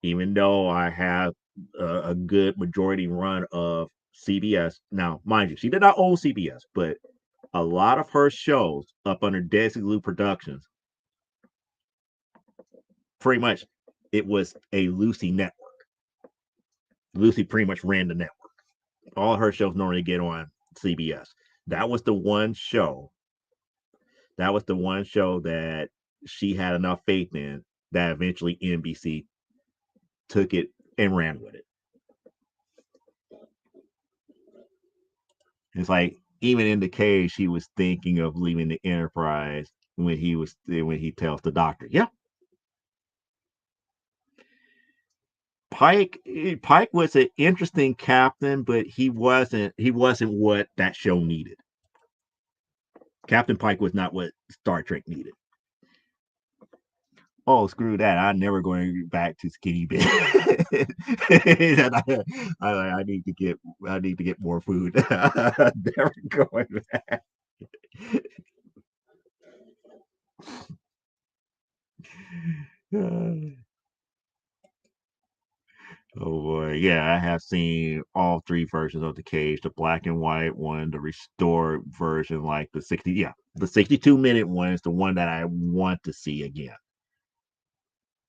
Even though I have a good majority run of CBS. Now, mind you, she did not own CBS, but a lot of her shows up under Desilu Productions, pretty much, it was a Lucy network. Lucy pretty much ran the network. All her shows normally get on CBS. That was the one show. That was the one show that she had enough faith in that eventually NBC took it and ran with it. It's like, even in the cage, he was thinking of leaving the Enterprise when he tells the doctor, "Yeah, Pike was an interesting captain, but he wasn't what that show needed. Captain Pike was not what Star Trek needed. Oh, screw that! I'm never going back to skinny bit. I need to get more food. Never going back. Oh boy, yeah, I have seen all 3 versions of the cage: the black and white one, the restored version, like the 62-minute one is the one that I want to see again,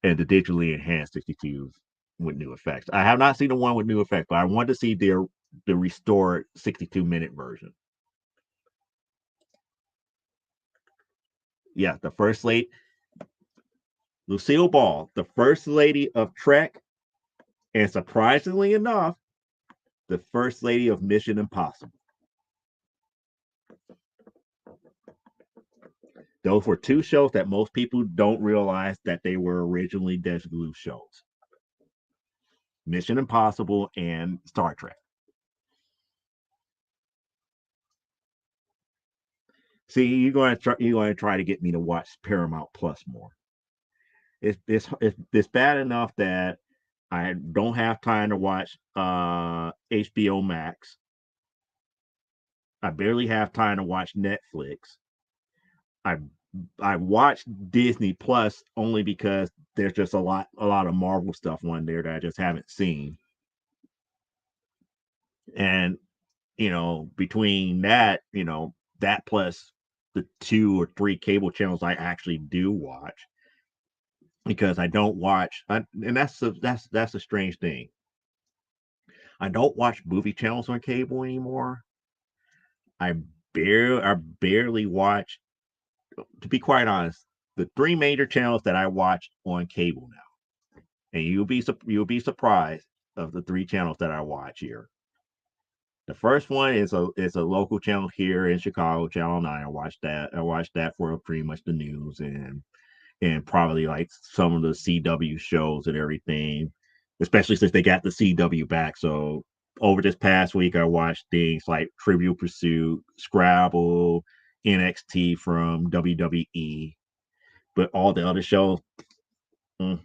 and the digitally enhanced 62s with new effects. I have not seen the one with new effects, but I want to see the restored 62-minute version. Yeah, the first lady, Lucille Ball, the first lady of Trek, and surprisingly enough, the first lady of Mission Impossible. Those were two shows that most people don't realize that they were originally Desilu shows. Mission Impossible and Star Trek. See, you're going to try to get me to watch Paramount Plus more. It's bad enough that I don't have time to watch HBO Max. I barely have time to watch Netflix. I I watch Disney Plus only because there's just a lot of Marvel stuff on there that I just haven't seen. And between that, that plus the two or three cable channels I actually do watch because I don't watch and that's a strange thing. I don't watch movie channels on cable anymore. I barely watch, to be quite honest, the three major channels that I watch on cable now. And you'll be surprised of the three channels that I watch here. The first one is a local channel here in Chicago, Channel 9. I watched that. I watched that for pretty much the news and probably like some of the CW shows and everything, especially since they got the CW back. So over this past week, I watched things like Trivial Pursuit, Scrabble, NXT from WWE, but all the other shows, mm,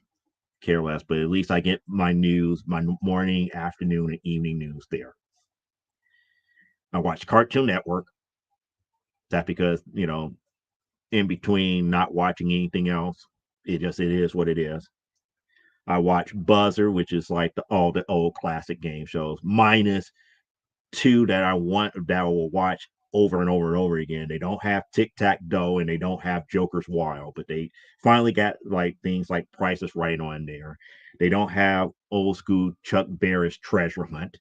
care less. But at least I get my news, my morning, afternoon, and evening news there. I watch Cartoon Network. That because in between not watching anything else, it is what it is. I watch Buzzer, which is like all the old classic game shows, minus two that I will watch over and over and over again. They don't have Tic Tac Dough and they don't have Joker's Wild, but they finally got like things like Price is Right on there. They don't have old school Chuck Barris Treasure Hunt.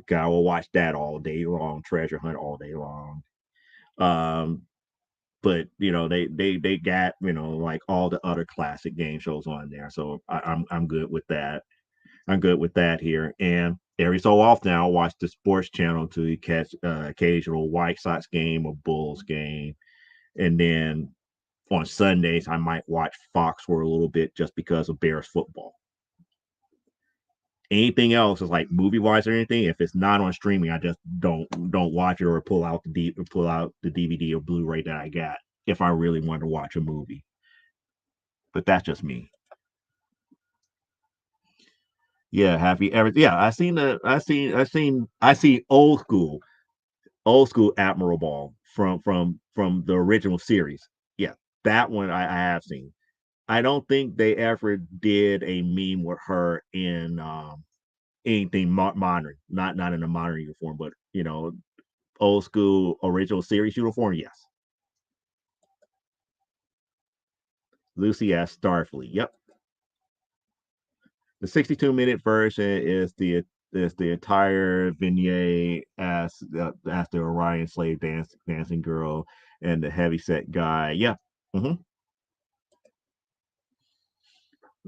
I will watch that all day long. Treasure Hunt all day long. Um, but they got like all the other classic game shows on there, so I'm good with that. I'm good with that here. And every so often I'll watch the sports channel to catch occasional White Sox game or Bulls game, and then on Sundays I might watch Fox for a little bit just because of Bears football. Anything else is like movie wise or anything. If it's not on streaming, I just don't watch it or pull out the DVD or Blu-ray that I got if I really want to watch a movie. But that's just me. Yeah, have you ever? Yeah, I seen old school Admiral Ball from the original series. Yeah, that one I have seen. I don't think they ever did a meme with her in anything modern, not in a modern uniform, but old school original series uniform. Yes, Lucy as Starfleet. Yep, the 62-minute version is the entire vignette as the Orion slave dancing girl and the heavyset guy. Yeah. hmm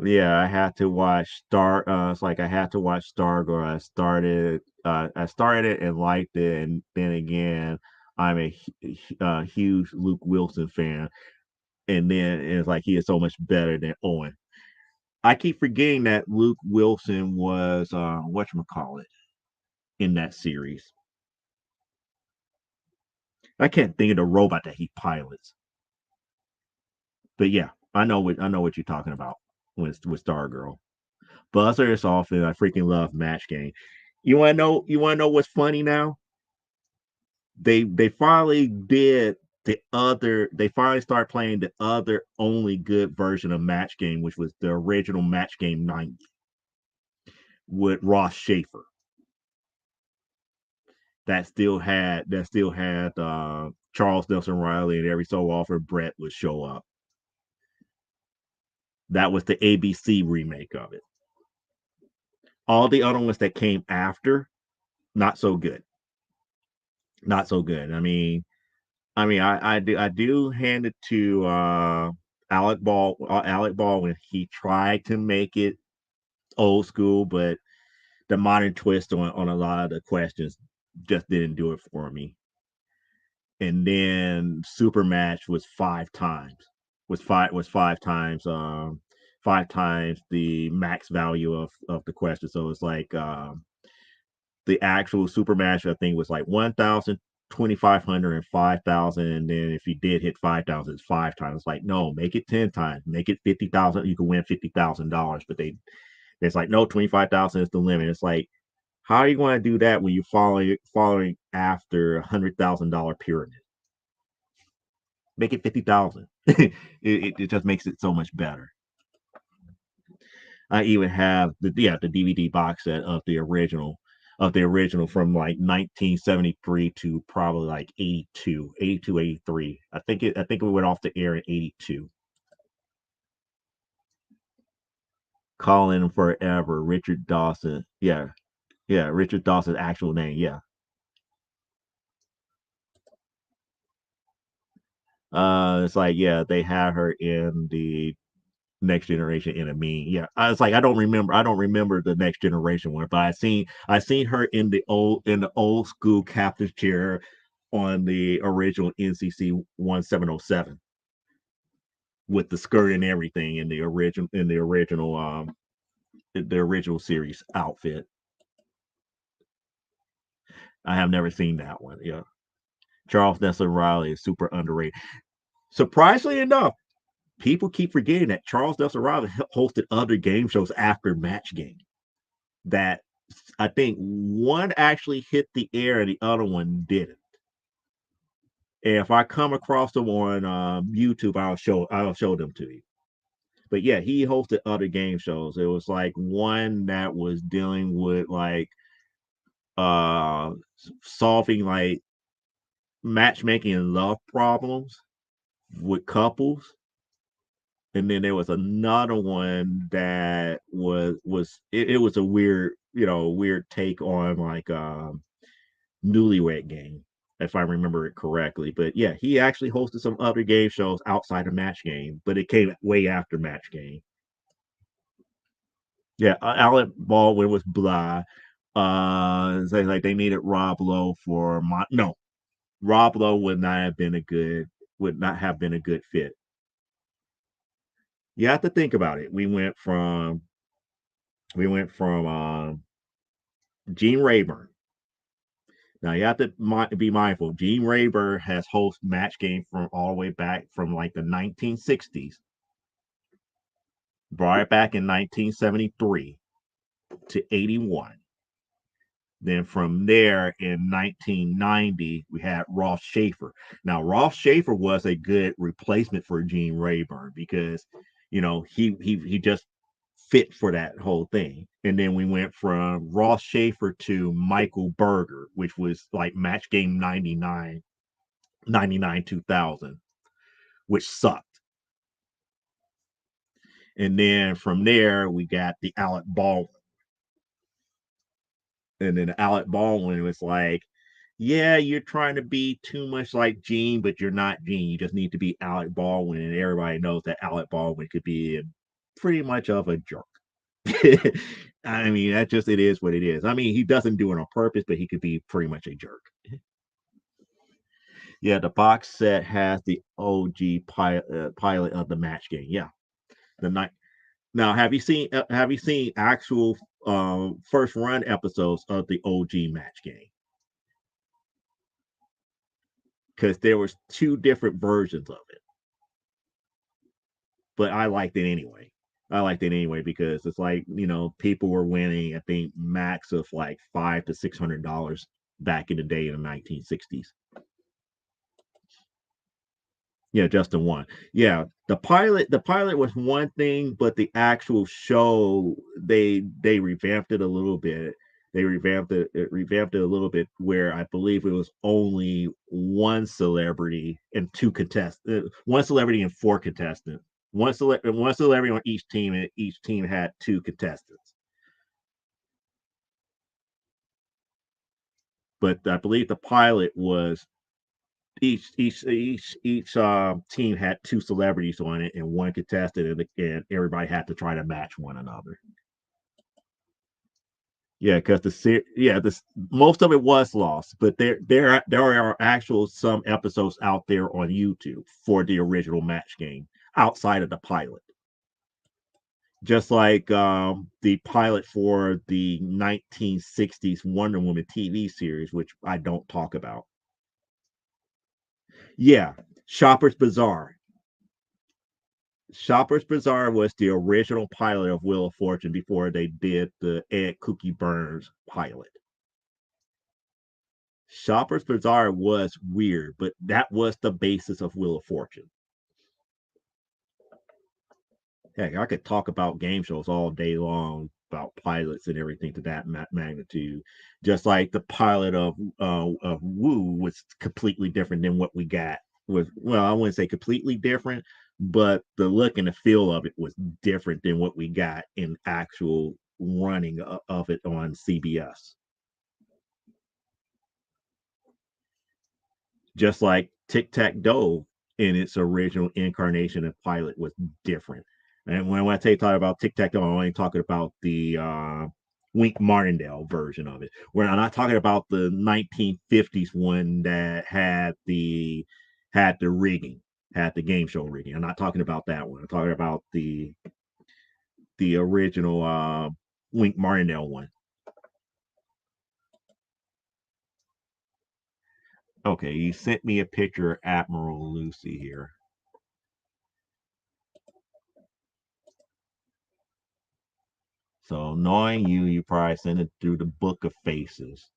Yeah, I had to watch Star. It's like I had to watch Stargirl. I started it and liked it, and then again, I'm a huge Luke Wilson fan, and then it's like he is so much better than Owen. I keep forgetting that Luke Wilson was whatchamacallit in that series. I can't think of the robot that he pilots, but yeah, I know what you're talking about with Stargirl. Buzzer is often I freaking love Match Game. You wanna know what's funny now? They finally did they finally started playing the other only good version of Match Game, which was the original Match Game 90 with Ross Schaefer. That still had Charles Nelson Riley, and every so often Brett would show up. That was the ABC remake of it. All the other ones that came after, not so good. Not so good. I mean, I mean, I do hand it to Alec Ball when he tried to make it old school, but the modern twist on a lot of the questions just didn't do it for me. And then Super Match was five times 5 times the max value of the question. So it's like the actual Super Match I think was like 1,000, 2,500, and 5,000. And then if you did hit 5,000, it's 5 times. It's like, no, make it 10 times, make it 50,000. You can win $50,000. But it's like, no, 25,000 is the limit. It's like, how are you going to do that when you're following after $100,000 pyramid? Make it 50,000. It just makes it so much better. I even have the DVD box set of the original from like 1973 to probably like 82, 83. I think it went off the air in 82. Calling Forever, Richard Dawson. Yeah, yeah, Richard Dawson's actual name. Yeah. It's like, yeah, they have her in the Next Generation in a meme. Yeah, I was like, I don't remember the Next Generation one, but I seen her in the old school captain's chair on the original NCC 1707 with the skirt and everything in the original series outfit. I have never seen that one. Yeah, Charles Nesson Riley is super underrated. Surprisingly enough, people keep forgetting that Charles Nelson Riley hosted other game shows after Match Game. That I think one actually hit the air and the other one didn't. And if I come across them on YouTube, I'll show them to you. But yeah, he hosted other game shows. It was like one that was dealing with like uh solving like matchmaking and love problems with couples. And then there was another one that it was a weird take on like newlywed game, if I remember it correctly. But yeah, he actually hosted some other game shows outside of Match Game, but it came way after Match Game. Yeah, Alec Baldwin was blah. Like they needed Rob Lowe for my no. Rob Lowe would not have been a good fit. You have to think about it. We went from Gene Rayburn. Now you have to be mindful. Gene Rayburn has hosted Match Game from all the way back from like the 1960s, brought it back in 1973 to 81. Then from there in 1990, we had Ross Schaefer. Now, Ross Schaefer was a good replacement for Gene Rayburn because, he just fit for that whole thing. And then we went from Ross Schaefer to Michael Berger, which was like Match Game 99, 2000, which sucked. And then from there, we got the Alec Baldwin. And then Alec Baldwin was like, yeah, you're trying to be too much like Gene, but you're not Gene. You just need to be Alec Baldwin. And everybody knows that Alec Baldwin could be pretty much of a jerk. I mean, that just it is what it is. I mean, he doesn't do it on purpose, but he could be pretty much a jerk. Yeah, the box set has the OG pilot of the Match Game. Yeah, the night. Now, have you seen actual first run episodes of the OG Match Game? Because there was two different versions of it, but I liked it anyway. I liked it anyway because it's like people were winning. I think max of like $500 to $600 back in the day in the 1960s. Yeah, just the one. Yeah, the pilot was one thing, but the actual show they revamped it a little bit. They revamped it a little bit where I believe it was only one celebrity and one celebrity and four contestants. One celebrity on each team, and each team had two contestants. But I believe the pilot was each team had two celebrities on it and one contestant, and everybody had to try to match one another. Yeah, because this most of it was lost, but there are actual some episodes out there on YouTube for the original match game outside of the pilot. Just like the pilot for the 1960s Wonder Woman TV series, which I don't talk about. Yeah, Shopper's Bazaar. Shopper's Bazaar was the original pilot of Wheel of Fortune before they did the Ed Cookie Burns pilot. Shopper's Bazaar was weird, but that was the basis of Wheel of Fortune. Heck, I could talk about game shows all day long about pilots and everything to that magnitude. Just like the pilot of Woo was completely different than what we got. Was well, I wouldn't say completely different, but the look and the feel of it was different than what we got in actual running of it on CBS. Just like Tic Tac Toe in its original incarnation and pilot was different. And when I talk about Tic Tac Toe, I'm only talking about the Wink Martindale version of it. Where I'm not talking about the 1950s one that had the rigging, had the game show rigging. I'm not talking about that one. I'm talking about the original Wink Martindale one. Okay, you sent me a picture of Admiral Lucy here. So knowing you, you probably sent it through the Book of Faces.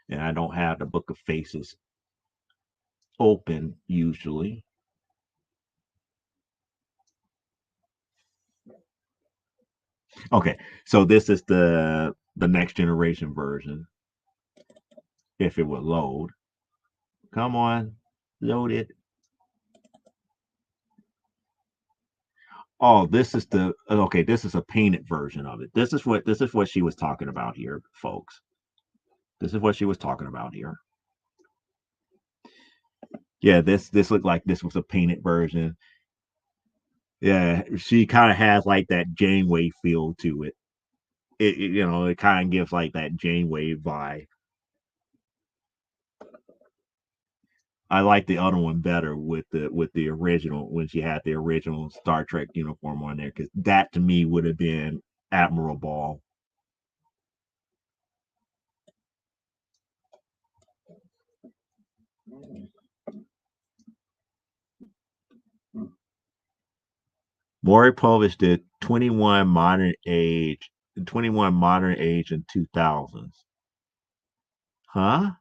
And I don't have the Book of Faces open usually. Okay, so this is the next generation version. If it would load, come on, load it. Oh, this is the okay. This is a painted version of it. This is what she was talking about here, folks. This is what she was talking about here. Yeah, this looked like this was a painted version. Yeah, she kind of has like that Janeway feel to it. It kind of gives like that Janeway vibe. I like the other one better with the original when she had the original Star Trek uniform on there because that to me would have been Admiral Ball. Maury Povich did 21 modern age in 2000s. Huh?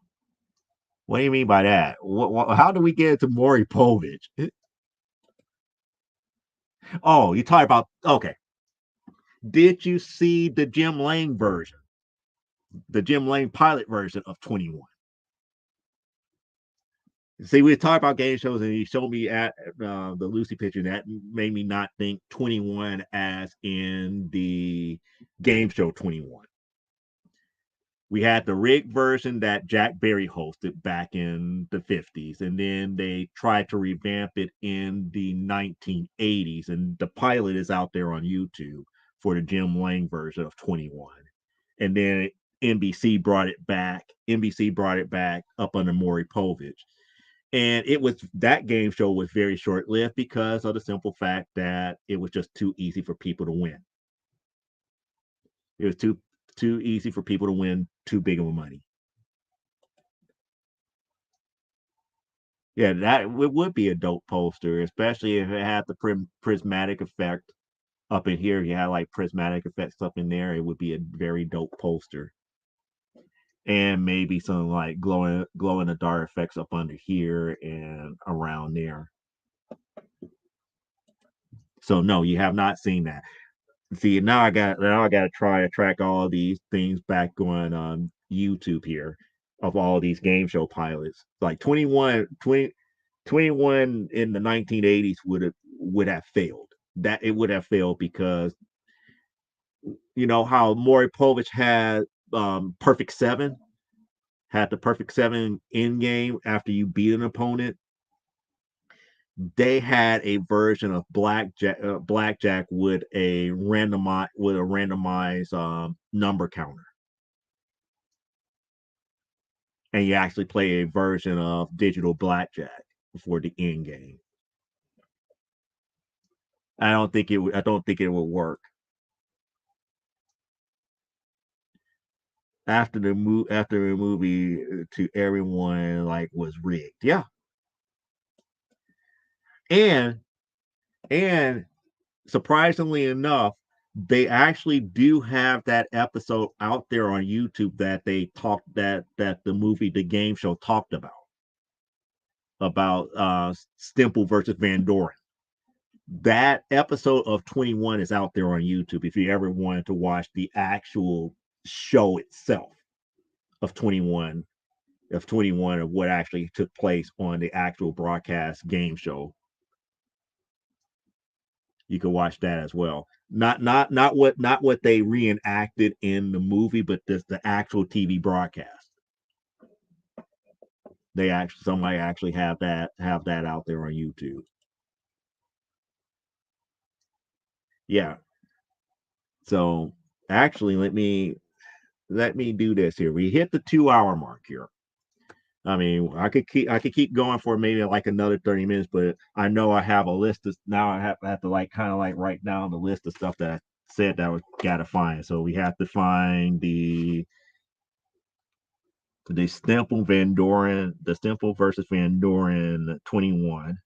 What do you mean by that? How do we get into Maury Povich? Oh, you talking about okay. Did you see the Jim Lang version? The Jim Lang pilot version of 21? See, we talked about game shows, and he showed me at the Lucy picture. That made me not think 21 as in the game show 21. We had the rig version that Jack Berry hosted back in the 50s, and then they tried to revamp it in the 1980s. And the pilot is out there on YouTube for the Jim Lang version of 21. And then NBC brought it back. NBC brought it back up under Maury Povich, and it was that game show was very short lived because of the simple fact that it was just too easy for people to win. It was too easy for people to win too big of a money. Yeah, that it would be a dope poster, especially if it had the prismatic effect up in here. You had like prismatic effects up in there. It would be a very dope poster, and maybe some like glow in the dark effects up under here and around there. So no, you have not seen that. See, now I got to try to track all these things back on YouTube here of all these game show pilots. Like 21 in the 1980s would have failed. that it would have failed because you know how Maury Povich had perfect seven, had the perfect seven in game after you beat an opponent. They had a version of blackjack with a randomized number counter, and you actually play a version of digital blackjack for the end game. I don't think it would work after the movie to everyone like was rigged. Yeah, and and surprisingly enough, they actually do have that episode out there on YouTube that they talked that the movie the game show talked about Stemple versus Van Doren. That episode of 21 is out there on YouTube if you ever wanted to watch the actual show itself of 21 of what actually took place on the actual broadcast game show. You could watch that as well. Not what they reenacted in the movie, but just the actual TV broadcast. They actually somebody actually have that out there on YouTube. Yeah. So actually, let me do this here. We hit the 2 hour mark here. I mean, I could keep going for maybe like another 30 minutes, but I know I have a list of now I have to like kind of like write down the list of stuff that I said that we gotta find. So we have to find the Stemple versus Van Doren 21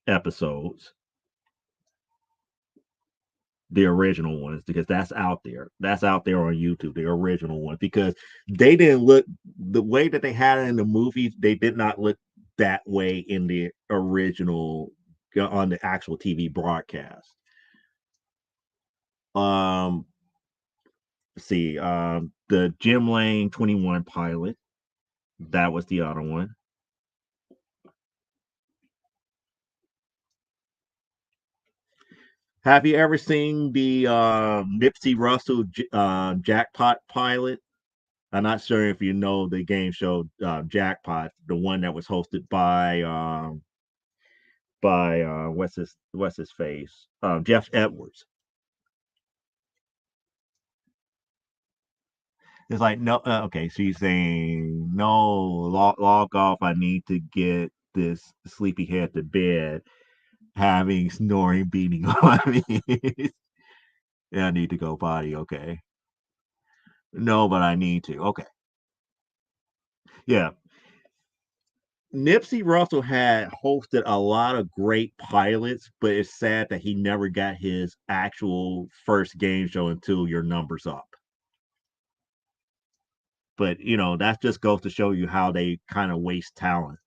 episodes, the original ones, because that's out there. That's out there on YouTube, the original one, because they didn't look the way that they had it in the movies. They did not look that way in the original on the actual TV broadcast. Um, see, the Jim Lane 21 pilot. That was the other one. Have you ever seen the Nipsey Russell jackpot pilot? I'm not sure if you know the game show Jackpot, the one that was hosted by what's his face Jeff Edwards. It's like no, okay. She's saying no, log off. I need to get this sleepyhead to bed, having snoring beating on me. Yeah, I need to go potty. Okay, no, but I need to. Okay, yeah. Nipsey Russell had hosted a lot of great pilots, but it's sad that he never got his actual first game show until Your Numbers Up. But you know, that just goes to show you how they kind of waste talent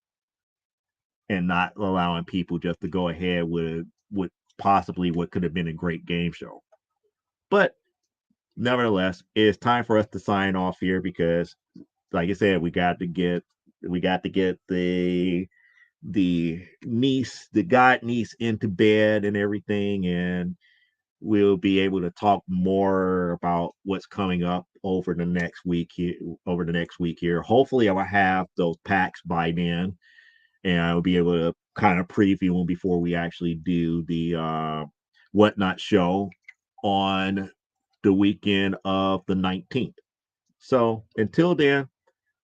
and not allowing people just to go ahead with possibly what could have been a great game show. But nevertheless, it's time for us to sign off here because, like I said, we got to get the god niece into bed and everything, and we'll be able to talk more about what's coming up over the next week here. Hopefully I will have those packs by then, and I'll be able to kind of preview them before we actually do the whatnot show on the weekend of the 19th. So until then,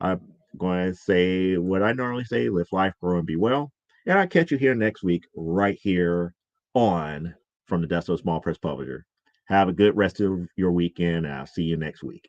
I'm going to say what I normally say: live life, grow, and be well. And I'll catch you here next week, right here on From the Desk of a Small Press Publisher. Have a good rest of your weekend. I'll see you next week.